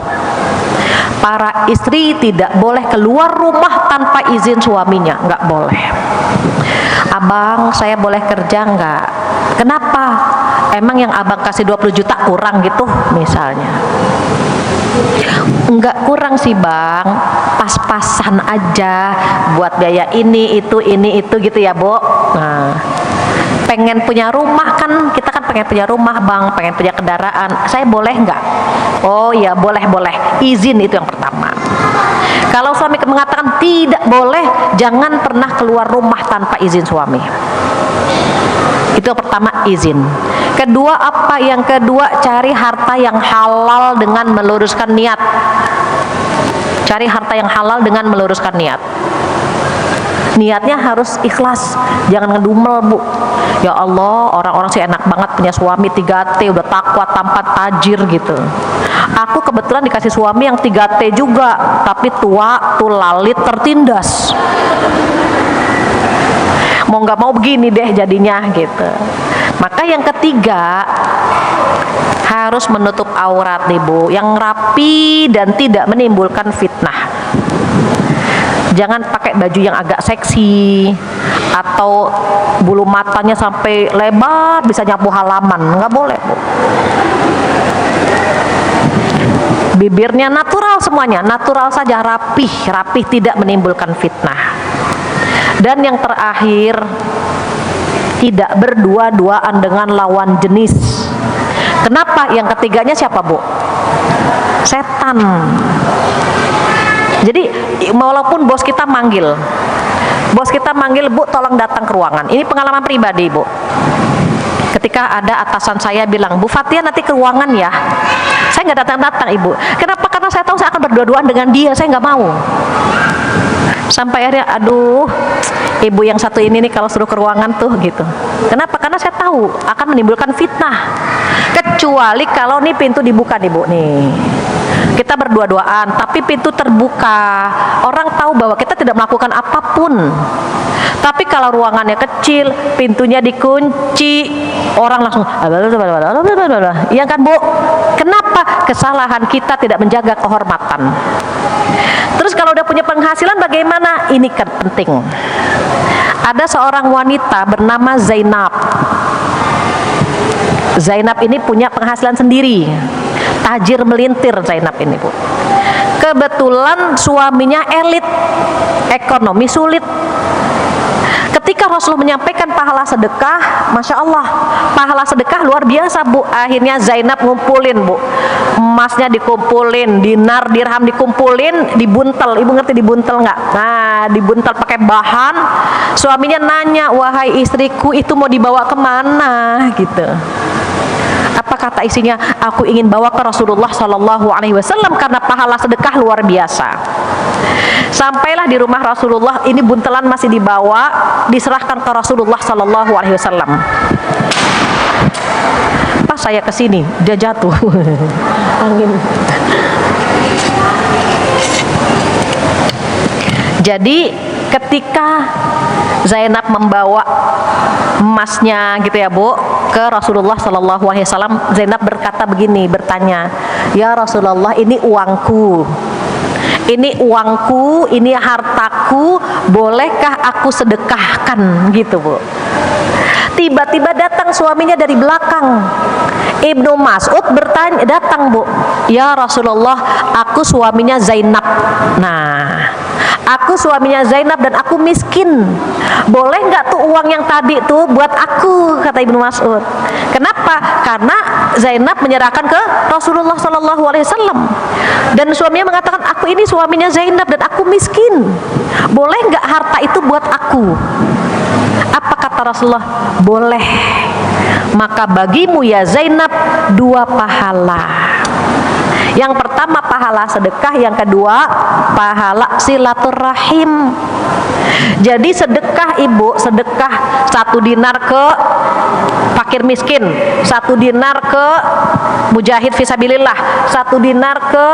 Speaker 2: Para istri tidak boleh keluar rumah tanpa izin suaminya, nggak boleh. Abang, saya boleh kerja nggak? Kenapa? Emang yang abang kasih 20 juta kurang gitu misalnya? Enggak kurang sih bang, pas-pasan aja buat biaya ini itu gitu ya Bu. Nah, pengen punya rumah kan, kita kan pengen punya rumah bang, pengen punya kendaraan, saya boleh nggak? Oh ya boleh, izin itu yang pertama. Kalau suami mengatakan tidak boleh, jangan pernah keluar rumah tanpa izin suami. Itu yang pertama, izin. Kedua apa? Yang kedua, cari harta yang halal dengan meluruskan niat. Cari harta yang halal dengan meluruskan niat. Niatnya harus ikhlas, jangan ngedumel Bu. Ya Allah, orang-orang sih enak banget punya suami 3T, udah takwa, tampan, tajir gitu. Aku kebetulan dikasih suami yang 3T juga, tapi tua, tulalit, tertindas. Mau nggak mau begini deh jadinya gitu. Maka yang ketiga, harus menutup aurat nih Bu, yang rapi dan tidak menimbulkan fitnah. Jangan pakai baju yang agak seksi atau bulu matanya sampai lebar bisa nyapu halaman, nggak boleh Bu. Bibirnya natural semuanya, natural saja, rapih tidak menimbulkan fitnah. Dan yang terakhir, tidak berdua-duaan dengan lawan jenis. Kenapa? Yang ketiganya siapa Bu? Setan. Jadi walaupun bos kita manggil, Bu tolong datang ke ruangan. Ini pengalaman pribadi Bu. Ketika ada atasan saya bilang, Bu Fatia nanti ke ruangan ya, saya nggak datang Ibu. Kenapa? Karena saya tahu saya akan berdua-duaan dengan dia, saya nggak mau. Sampai akhirnya, aduh, ibu yang satu ini nih kalau suruh ke ruangan tuh gitu. Kenapa? Karena saya tahu akan menimbulkan fitnah. Kecuali kalau nih pintu dibuka nih Bu nih. Kita berdua-duaan, tapi pintu terbuka. Orang tahu bahwa kita tidak melakukan apapun. Tapi kalau ruangannya kecil, pintunya dikunci, orang langsung, iya kan Bu? Kenapa? Kesalahan kita tidak menjaga kehormatan. Terus kalau udah punya penghasilan bagaimana? Ini kan penting. Ada seorang wanita bernama Zainab. Zainab ini punya penghasilan sendiri. Tajir melintir Zainab ini Bu. Kebetulan suaminya elit, ekonomi sulit. Ketika Rasulullah menyampaikan pahala sedekah, Masya Allah, pahala sedekah luar biasa Bu. Akhirnya Zainab ngumpulin Bu, emasnya dikumpulin, dinar, dirham dikumpulin, dibuntel. Ibu ngerti dibuntel nggak? Nah, dibuntel pakai bahan. Suaminya nanya, wahai istriku, itu mau dibawa kemana? Gitu. Apa kata isinya? Aku ingin bawa ke Rasulullah Shallallahu Alaihi Wasallam karena pahala sedekah luar biasa. Sampailah di rumah Rasulullah, ini buntelan masih dibawa, diserahkan ke Rasulullah Shallallahu Alaihi Wasallam. Pas saya kesini, dia jatuh. Angin. Jadi ketika Zainab membawa emasnya gitu ya Bu ke Rasulullah Shallallahu Alaihi Wasallam, Zainab berkata begini, bertanya, ya Rasulullah, ini uangku, ini hartaku, bolehkah aku sedekahkan gitu Bu. Tiba-tiba datang suaminya dari belakang. Ibnu Mas'ud bertanya, datang Bu, ya Rasulullah, aku suaminya Zainab. Nah, aku suaminya Zainab dan aku miskin. Boleh nggak tuh uang yang tadi tuh buat aku, kata Ibnu Mas'ud. Kenapa? Karena Zainab menyerahkan ke Rasulullah Sallallahu Alaihi Wasallam dan suaminya mengatakan, aku ini suaminya Zainab dan aku miskin, boleh nggak harta itu buat aku? Apa kata Rasulullah? Boleh. Maka bagimu ya Zainab 2 pahala. Yang pertama pahala sedekah, yang kedua pahala silaturahim. Jadi sedekah ibu, sedekah 1 dinar ke fakir miskin, 1 dinar ke mujahid fisabilillah, 1 dinar ke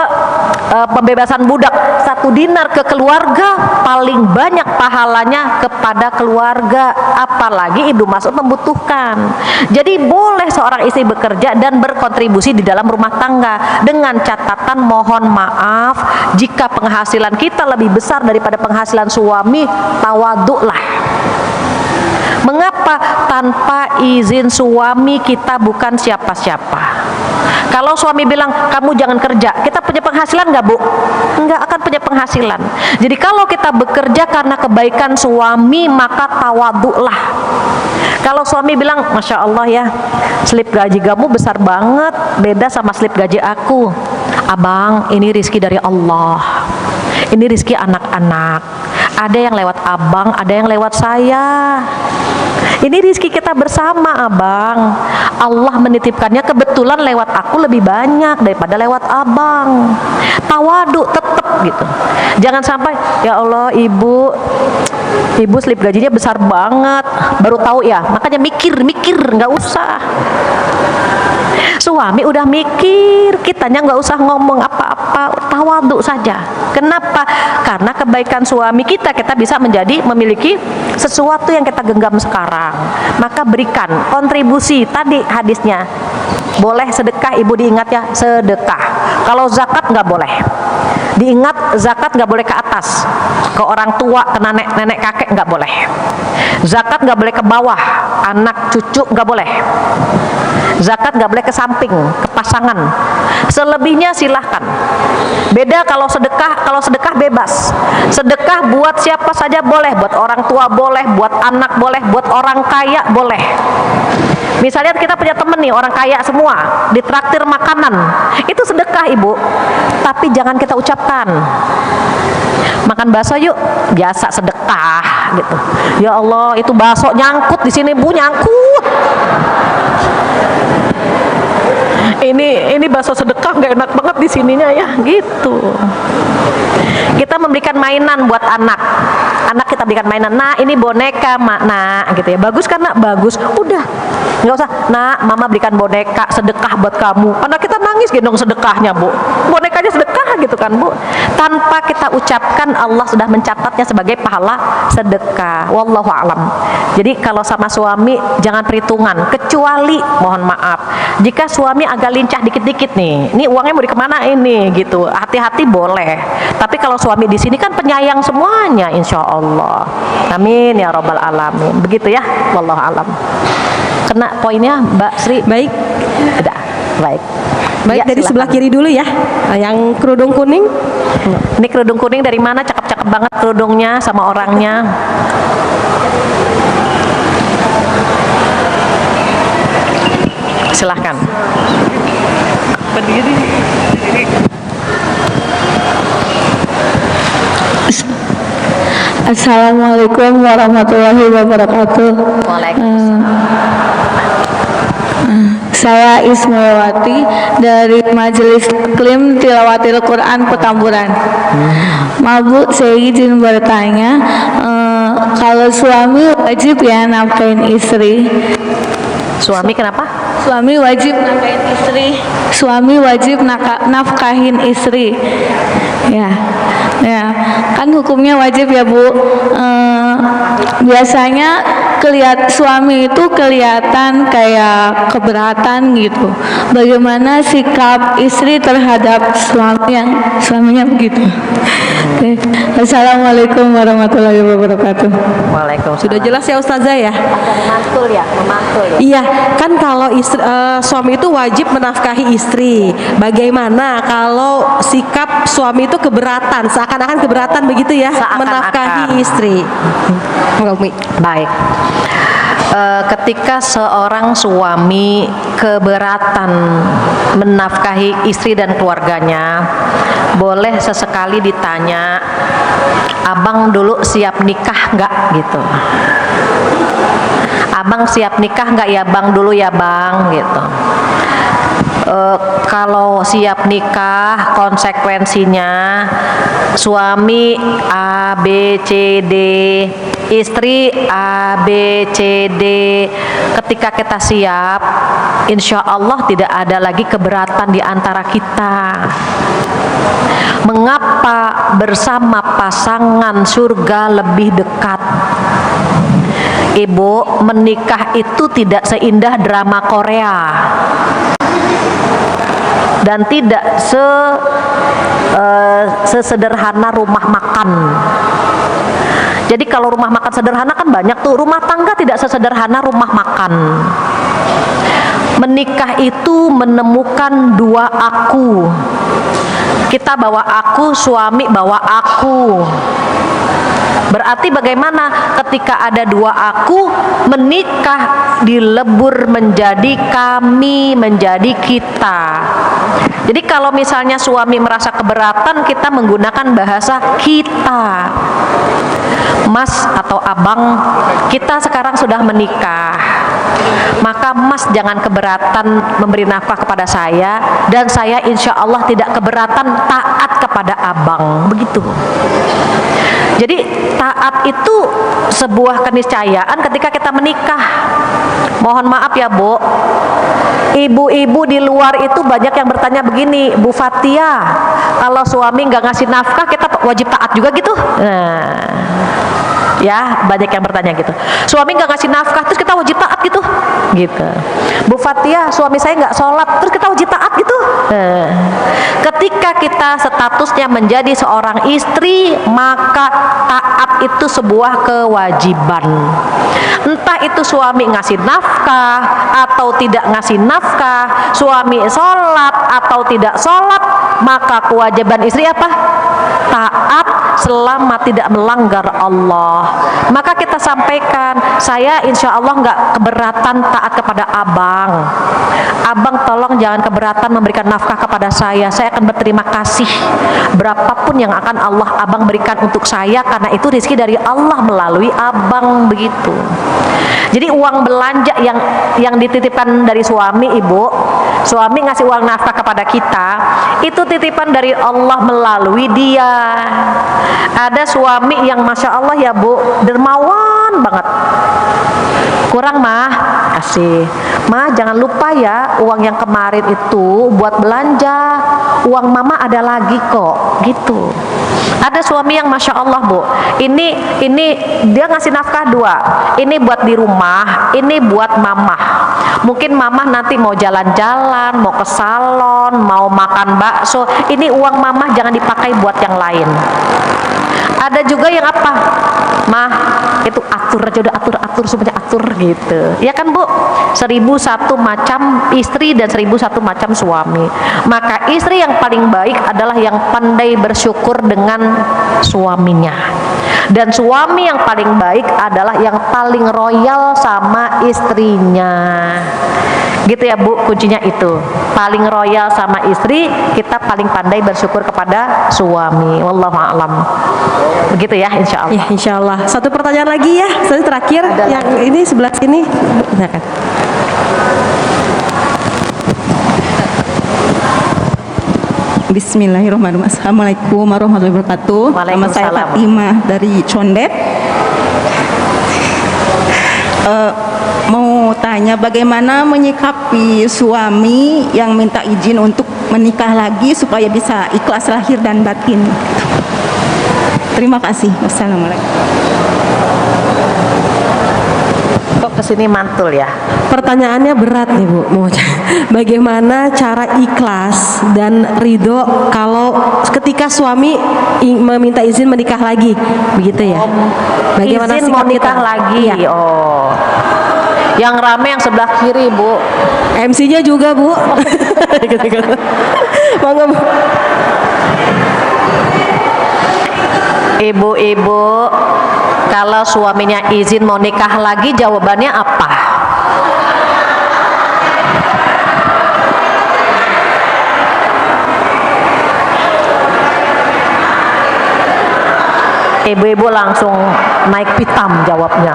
Speaker 2: pembebasan budak, 1 dinar ke keluarga, paling banyak pahalanya kepada keluarga, apalagi Ibnu Mas'ud membutuhkan. Jadi boleh seorang istri bekerja dan berkontribusi di dalam rumah tangga, dengan catatan mohon maaf jika penghasilan kita lebih besar daripada penghasilan suami, tawaduklah. Mengapa? Tanpa izin suami kita bukan siapa-siapa. Kalau suami bilang kamu jangan kerja, kita punya penghasilan nggak bu? Nggak akan punya penghasilan. Jadi kalau kita bekerja karena kebaikan suami, maka tawaduklah. Kalau suami bilang, Masya Allah ya, slip gaji kamu besar banget, beda sama slip gaji aku. Abang, ini rizki dari Allah, ini rizki anak-anak. Ada yang lewat abang, ada yang lewat saya. Ini rizki kita bersama abang. Allah menitipkannya kebetulan lewat aku lebih banyak daripada lewat abang. Tawaduk tetap gitu. Jangan sampai, ya Allah ibu slip gajinya besar banget, baru tahu ya, makanya mikir, nggak usah. Suami udah mikir, kitanya nggak usah ngomong apa-apa, tawaduk saja. Kenapa? Karena kebaikan suami kita bisa memiliki sesuatu yang kita genggam sekarang. Maka berikan kontribusi. Tadi hadisnya, boleh sedekah, ibu diingat ya, sedekah. Kalau zakat nggak boleh. Diingat, zakat nggak boleh ke atas, ke orang tua, ke nenek kakek nggak boleh. Zakat nggak boleh ke bawah, anak cucu nggak boleh. Zakat nggak boleh ke samping, ke pasangan. Selebihnya silahkan. Beda kalau sedekah bebas. Sedekah buat siapa saja boleh, buat orang tua boleh, buat anak boleh, buat orang kaya boleh. Misalnya kita punya temen nih, orang kaya semua, ditraktir makanan, itu sedekah ibu, tapi jangan kita ucapkan. Makan bakso yuk, biasa sedekah gitu. Ya Allah, itu bakso nyangkut di sini bu, nyangkut. Ini bakso sedekah nggak enak banget di sininya ya, gitu. Kita memberikan mainan buat anak kita berikan mainan. Nah ini boneka nak gitu ya, bagus kan nak? Bagus. Udah, nggak usah nak, mama berikan boneka sedekah buat kamu. Anak kita nangis gendong sedekahnya bu, bonekanya sedekah gitu kan bu. Tanpa kita ucapkan, Allah sudah mencatatnya sebagai pahala sedekah. Wallahu a'lam. Jadi kalau sama suami jangan perhitungan, kecuali mohon maaf jika suami agak lincah dikit-dikit nih, ini uangnya mau dikemana ini gitu, hati-hati boleh. Tapi kalau suami di sini kan penyayang semuanya, insya Allah. Amin ya robbal alamin. Begitu ya, wallahu alam. Kena poinnya Mbak Sri?
Speaker 5: Baik.
Speaker 2: Tidak. Baik.
Speaker 5: Baik,
Speaker 2: Ya,
Speaker 5: dari
Speaker 2: silakan.
Speaker 5: sebelah kiri dulu ya. Yang kerudung kuning.
Speaker 2: Ini kerudung kuning dari mana? Cakep-cakep banget kerudungnya sama orangnya. Silahkan.
Speaker 4: Berdiri.
Speaker 7: Assalamualaikum warahmatullahi wabarakatuh. Saya Ismailwati dari Majelis Taklim Tilawatil Quran Petamburan. Mabu, saya izin bertanya, kalau suami wajib ya nafkahin istri?
Speaker 2: Suami kenapa?
Speaker 7: Suami wajib nafkahin istri. Suami wajib nafkahin istri. Ya, kan hukumnya wajib ya Bu. Biasanya suami itu kelihatan kayak keberatan gitu. Bagaimana sikap istri terhadap suaminya begitu? Oke. Assalamualaikum warahmatullahi wabarakatuh.
Speaker 2: Waalaikumsalam.
Speaker 5: Sudah jelas ya Ustazah ya?
Speaker 2: Memantul ya.
Speaker 5: Iya, kan kalau suami itu wajib menafkahi istri. Bagaimana kalau sikap suami itu keberatan, seakan-akan keberatan begitu ya,
Speaker 2: Seakan-akan.
Speaker 5: menafkahi istri?
Speaker 2: Baik. ketika seorang suami keberatan menafkahi istri dan keluarganya, boleh sesekali ditanya, abang dulu siap nikah nggak gitu. Abang siap nikah nggak ya bang, dulu ya bang gitu. Kalau siap nikah, konsekuensinya suami A, B, C, D, istri A, B, C, D. Ketika kita siap, insya Allah tidak ada lagi keberatan di antara kita. Mengapa bersama pasangan surga lebih dekat? Ibu, menikah itu tidak seindah drama Korea dan tidak sesederhana rumah makan. Jadi kalau rumah makan sederhana kan banyak tuh, rumah tangga tidak sesederhana rumah makan. Menikah itu menemukan dua aku. Kita bawa aku, suami bawa aku. Berarti bagaimana ketika ada dua aku, menikah dilebur menjadi kami, menjadi kita. Jadi kalau misalnya suami merasa keberatan, kita menggunakan bahasa kita. Mas atau abang, kita sekarang sudah menikah, maka mas jangan keberatan memberi nafkah kepada saya, dan saya insya Allah tidak keberatan taat kepada abang. Begitu. Jadi taat itu sebuah keniscayaan ketika kita menikah. Mohon maaf ya Bu, ibu-ibu di luar itu banyak yang bertanya begini, Bu Fatia, kalau suami nggak ngasih nafkah kita wajib taat juga gitu? Nah, ya banyak yang bertanya gitu. Suami nggak ngasih nafkah terus kita wajib taat gitu? Gitu. Bu Fatia, suami saya nggak sholat terus kita wajib taat gitu? Nah, ketika kita statusnya menjadi seorang istri, maka taat itu sebuah kewajiban. Entah itu suami ngasih nafkah atau tidak ngasih nafkah, suami sholat atau tidak sholat, maka kewajiban istri apa? Taat selama tidak melanggar Allah. Maka kita sampaikan, saya insya Allah nggak keberatan taat kepada abang. Abang tolong jangan keberatan memberikan nafkah kepada saya akan berterima kasih berapapun yang akan abang berikan untuk saya, karena itu rezeki dari Allah melalui abang. Begitu. Jadi uang belanja yang dititipkan dari suami, ibu, suami ngasih uang nafkah kepada kita, itu titipan dari Allah melalui dia. Ada suami yang masya Allah ya Bu, dermawan banget. Kurang mah, kasih. Mah jangan lupa ya, uang yang kemarin itu buat belanja, uang mama ada lagi kok, gitu. Ada suami yang masya Allah Bu, ini dia ngasih nafkah 2, ini buat di rumah, ini buat mama. Mungkin mama nanti mau jalan-jalan, mau ke salon, mau makan bakso, ini uang mama jangan dipakai buat yang lain. Ada juga yang apa? Mah, itu atur aja, udah atur semuanya atur gitu. Ya kan Bu? 1001 macam istri dan 1001 macam suami. Maka istri yang paling baik adalah yang pandai bersyukur dengan suaminya. Dan suami yang paling baik adalah yang paling royal sama istrinya. Gitu ya Bu, kuncinya itu. Paling royal sama istri, kita paling pandai bersyukur kepada suami. Wallahu a'lam. Begitu ya, insya Allah.
Speaker 5: Ya, insya Allah. Satu pertanyaan lagi ya, satu terakhir. Yang ini sebelah sini. Silakan.
Speaker 6: Bismillahirrahmanirrahim. Assalamualaikum warahmatullahi wabarakatuh. Nama saya Fatimah dari Condet. Mau tanya bagaimana menyikapi suami yang minta izin untuk menikah lagi supaya bisa ikhlas lahir dan batin. Terima kasih. Wassalamualaikum.
Speaker 2: Kok kesini mantul ya?
Speaker 5: Pertanyaannya berat nih Bu. Bagaimana cara ikhlas dan ridho kalau ketika suami meminta izin menikah lagi, begitu ya? Bagaimana
Speaker 2: izin mau nikah lagi?
Speaker 5: Ya.
Speaker 2: Oh, yang rame yang sebelah kiri Bu.
Speaker 5: MC-nya juga Bu. Monggo Bu.
Speaker 2: Ibu-ibu, Kalau suaminya izin mau nikah lagi, jawabannya apa? Ibu-ibu langsung naik pitam jawabnya.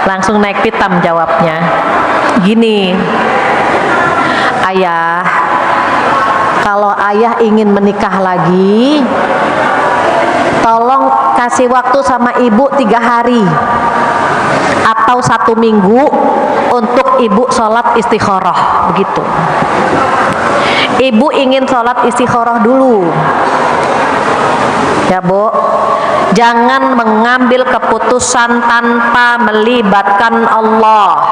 Speaker 2: Langsung naik pitam jawabnya. Gini, ayah, kalau ayah ingin menikah lagi, tolong kasih waktu sama ibu 3 hari atau 1 minggu untuk ibu sholat istikharah. Begitu. Ibu ingin sholat istikharah dulu, ya Bu. Jangan mengambil keputusan tanpa melibatkan Allah.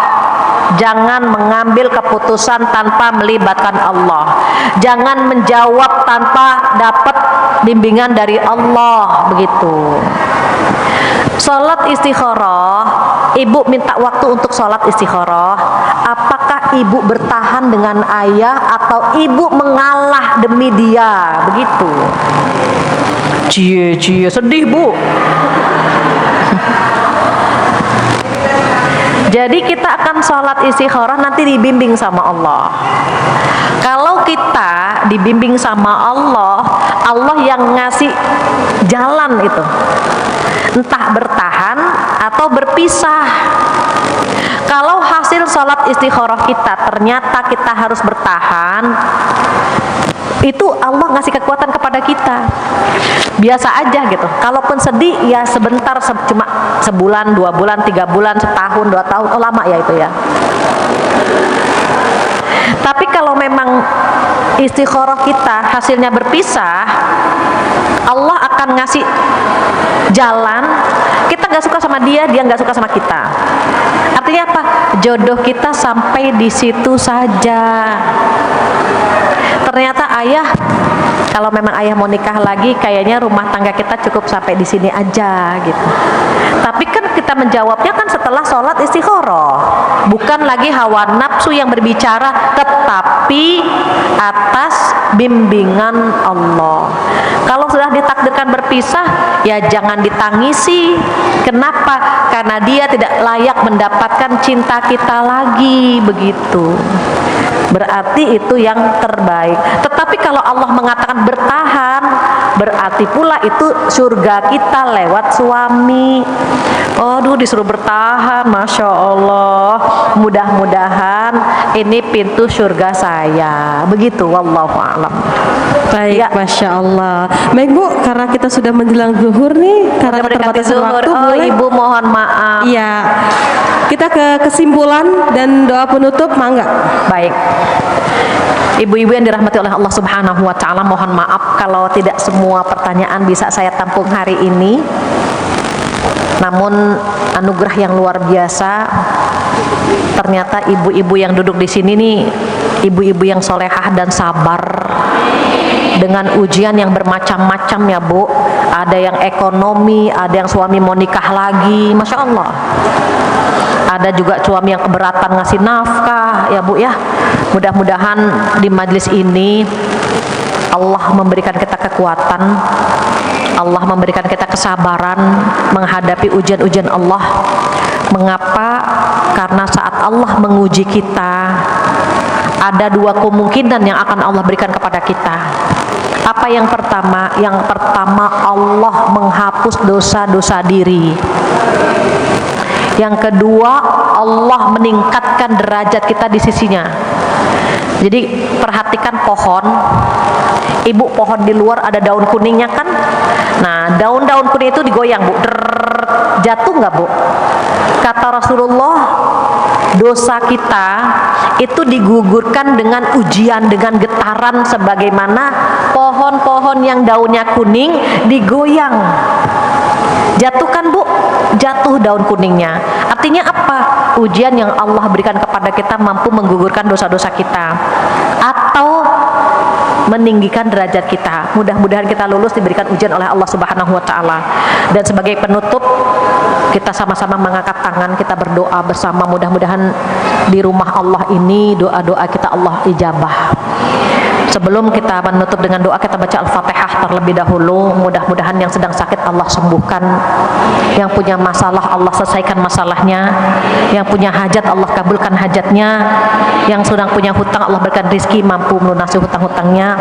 Speaker 2: Jangan mengambil keputusan tanpa melibatkan Allah. Jangan menjawab tanpa dapat bimbingan dari Allah. Begitu. Sholat istikharah, ibu minta waktu untuk sholat istikharah. Apakah ibu bertahan dengan ayah atau ibu mengalah demi dia? Begitu. Cie sedih Bu. Jadi kita akan sholat istikharah nanti dibimbing sama Allah. Kalau kita dibimbing sama Allah, Allah yang ngasih jalan itu, entah bertahan atau berpisah. Kalau hasil sholat istikharah kita ternyata kita harus bertahan, itu Allah ngasih kekuatan kepada kita. Biasa aja gitu. Kalaupun sedih ya sebentar, cuma sebulan, 2 bulan, 3 bulan, setahun, 2 tahun, oh lama ya itu ya. Tapi kalau memang istikharah kita hasilnya berpisah, Allah akan ngasih jalan. Kita gak suka sama dia, dia gak suka sama kita. Artinya apa? Jodoh kita sampai di situ saja. Ternyata ayah, kalau memang ayah mau nikah lagi, kayaknya rumah tangga kita cukup sampai di sini aja gitu. Tapi kan kita menjawabnya kan setelah sholat istikharah, bukan lagi hawa nafsu yang berbicara, tetapi atas bimbingan Allah. Kalau sudah ditakdirkan berpisah, ya jangan ditangisi. Kenapa? Karena dia tidak layak mendapatkan cinta kita lagi, begitu. Berarti itu yang terbaik. Tetapi kalau Allah mengatakan bertahan, berarti pula itu surga kita lewat suami. Aduh, disuruh bertahan, Masya Allah. Mudah-mudahan ini pintu surga saya. Begitu, wallahu a'lam.
Speaker 5: Baik,
Speaker 2: Ya.
Speaker 5: Masya Allah. Baik Bu, karena kita sudah menjelang zuhur nih, karena
Speaker 2: Mendekati
Speaker 5: keterbatasan
Speaker 2: zuhur.
Speaker 5: waktu,
Speaker 2: Oh,
Speaker 5: boleh?
Speaker 2: Ibu mohon maaf.
Speaker 5: Iya. Kita ke kesimpulan dan doa penutup, mangga.
Speaker 2: Baik. Ibu-ibu yang dirahmati oleh Allah Subhanahu wa taala, mohon maaf kalau tidak semua pertanyaan bisa saya tampung hari ini. Namun anugerah yang luar biasa. Ternyata ibu-ibu yang duduk di sini nih, ibu-ibu yang solehah dan sabar dengan ujian yang bermacam-macam ya Bu. Ada yang ekonomi, ada yang suami mau nikah lagi, Masya Allah. Ada juga suami yang keberatan ngasih nafkah ya Bu ya. Mudah-mudahan di majlis ini Allah memberikan kita kekuatan, Allah memberikan kita kesabaran menghadapi ujian-ujian Allah. Mengapa? Karena saat Allah menguji kita, ada 2 kemungkinan yang akan Allah berikan kepada kita. Apa yang pertama? Yang pertama, Allah menghapus dosa-dosa diri. Yang kedua, Allah meningkatkan derajat kita di sisinya. Jadi perhatikan pohon. Ibu, pohon di luar ada daun kuningnya kan? Nah, daun-daun kuning itu digoyang Bu. Jatuh nggak Bu? Kata Rasulullah, dosa kita itu digugurkan dengan ujian, dengan getaran, sebagaimana pohon-pohon yang daunnya kuning digoyang. Jatuh kan Bu? Jatuh daun kuningnya. Artinya apa? Ujian yang Allah berikan kepada kita mampu menggugurkan dosa-dosa kita atau meninggikan derajat kita. Mudah-mudahan kita lulus, diberikan ujian oleh Allah Subhanahu wa taala. Dan sebagai penutup, kita sama-sama mengangkat tangan, kita berdoa bersama. Mudah-mudahan di rumah Allah ini doa-doa kita Allah ijabah. Sebelum kita menutup dengan doa, kita baca Al-Fatihah terlebih dahulu. Mudah-mudahan yang sedang sakit Allah sembuhkan, yang punya masalah Allah selesaikan masalahnya, yang punya hajat Allah kabulkan hajatnya, yang sedang punya hutang Allah berikan rizki mampu melunasi hutang-hutangnya,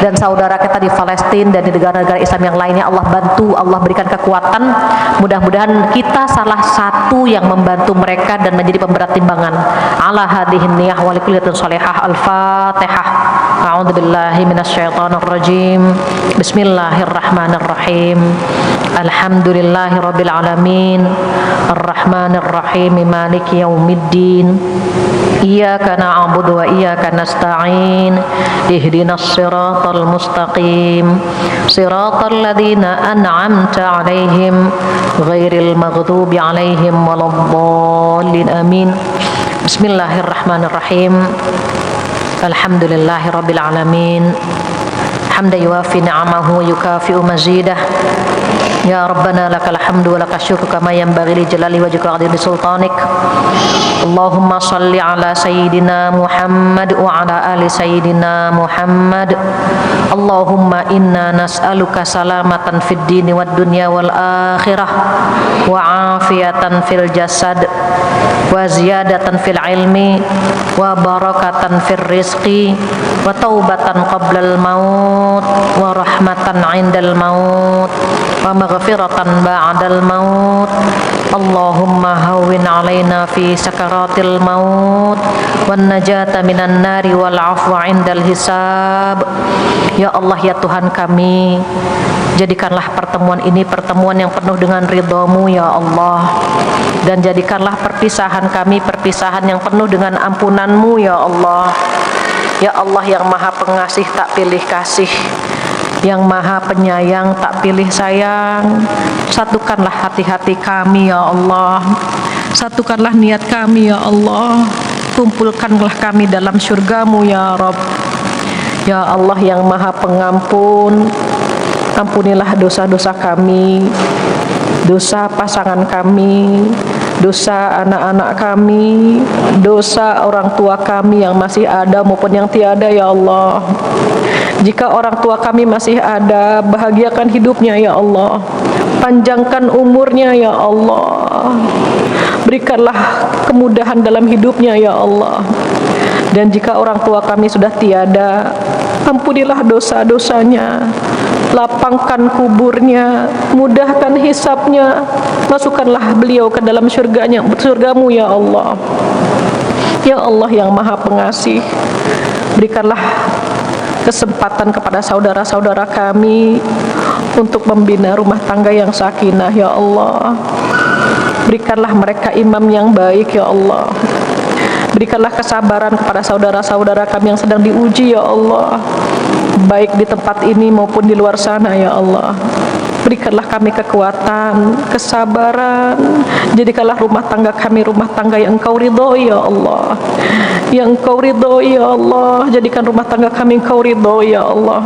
Speaker 2: dan saudara kita di Palestina dan di negara-negara Islam yang lainnya Allah bantu, Allah berikan kekuatan. Mudah-mudahan kita salah satu yang membantu mereka dan menjadi pemberat timbangan. Ala hadhihi niyah wa likulli shalihah. Al-Fatihah. A'udzu billahi minasyaitonir rajim. Bismillahirrahmanirrahim. Alhamdulillahi rabbil alamin. Arrahmanir rahim. Maliki yaumiddin. Iyyaka na'budu wa iyyaka nasta'in. Ihdinas siratal mustaqim. Siratal ladzina an'amta 'alaihim ghairil maghdubi 'alaihim waladdallin. Amin. Bismillahirrahmanirrahim. Alhamdulillahi rabbil alamin. Hamdan yuwafi ni'amahu wa yukafi'u mazidah. Ya Rabbana lakal hamdu wa lakal syukru kama yanbaghi li jalali wajhika wa 'azimi sultanik. Allahumma salli ala sayyidina Muhammad wa ala ali sayyidina Muhammad. Allahumma inna nas'aluka salamatan fid dini wad dunya wal akhirah wa afiyatan fil jasad wa ziyadatan fil ilmi wa barakatan fil rizqi wa taubatan qablal maut wa rahmatan 'indal maut wa maghfiratan ba'dal maut. Allahumma hawwin 'alaina fi sakaratil maut wan najata minan nari wal 'afwa 'indal hisab. Ya Allah, ya Tuhan kami, jadikanlah pertemuan ini pertemuan yang penuh dengan ridha-Mu ya Allah, dan jadikanlah perpisahan kami perpisahan yang penuh dengan ampunan-Mu ya Allah. Ya Allah yang maha pengasih tak pilih kasih, yang maha penyayang tak pilih sayang, satukanlah hati-hati kami ya Allah, satukanlah niat kami ya Allah, kumpulkanlah kami dalam syurga-Mu ya Rabb. Ya Allah yang maha pengampun, ampunilah dosa-dosa kami, dosa pasangan kami, dosa anak-anak kami, dosa orang tua kami yang masih ada maupun yang tiada ya Allah. Jika orang tua kami masih ada, bahagiakan hidupnya ya Allah, panjangkan umurnya ya Allah, berikanlah kemudahan dalam hidupnya ya Allah. Dan jika orang tua kami sudah tiada, ampunilah dosa-dosanya, lapangkan kuburnya, mudahkan hisabnya, masukkanlah beliau ke dalam surga-Mu ya Allah. Ya Allah yang maha pengasih, berikanlah kesempatan kepada saudara-saudara kami untuk membina rumah tangga yang sakinah ya Allah. Berikanlah mereka imam yang baik ya Allah. Berikanlah kesabaran kepada saudara-saudara kami yang sedang diuji ya Allah, baik di tempat ini maupun di luar sana ya Allah. Berikanlah kami kekuatan, kesabaran. Jadikanlah rumah tangga kami rumah tangga yang Engkau ridhoi ya Allah, yang Engkau ridhoi ya Allah. Jadikan rumah tangga kami Engkau ridhoi ya Allah.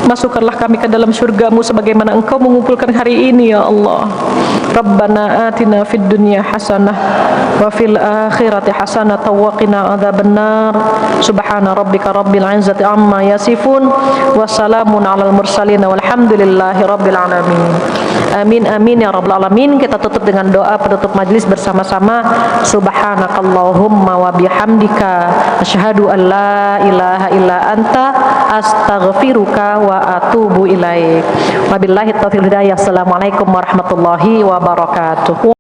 Speaker 2: Masukkanlah kami ke dalam syurga-Mu sebagaimana Engkau mengumpulkan hari ini ya Allah. Rabbana atina fid dunya hasanah wa fil akhirati hasanah wa qina adzabannar. Subhana rabbika rabbil izzati amma yasifun wa salamun alal mursalin walhamdulillahi rabbil alamin. Amin amin ya rabbal alamin. Kita tutup dengan doa penutup majelis bersama-sama. Subhanakallahumma wa bihamdika asyhadu an la ilaha illa anta astaghfiruka wa atubu ilaik. Wabillahi taufiq hidayah. Assalamualaikum warahmatullahi wabarakatuh.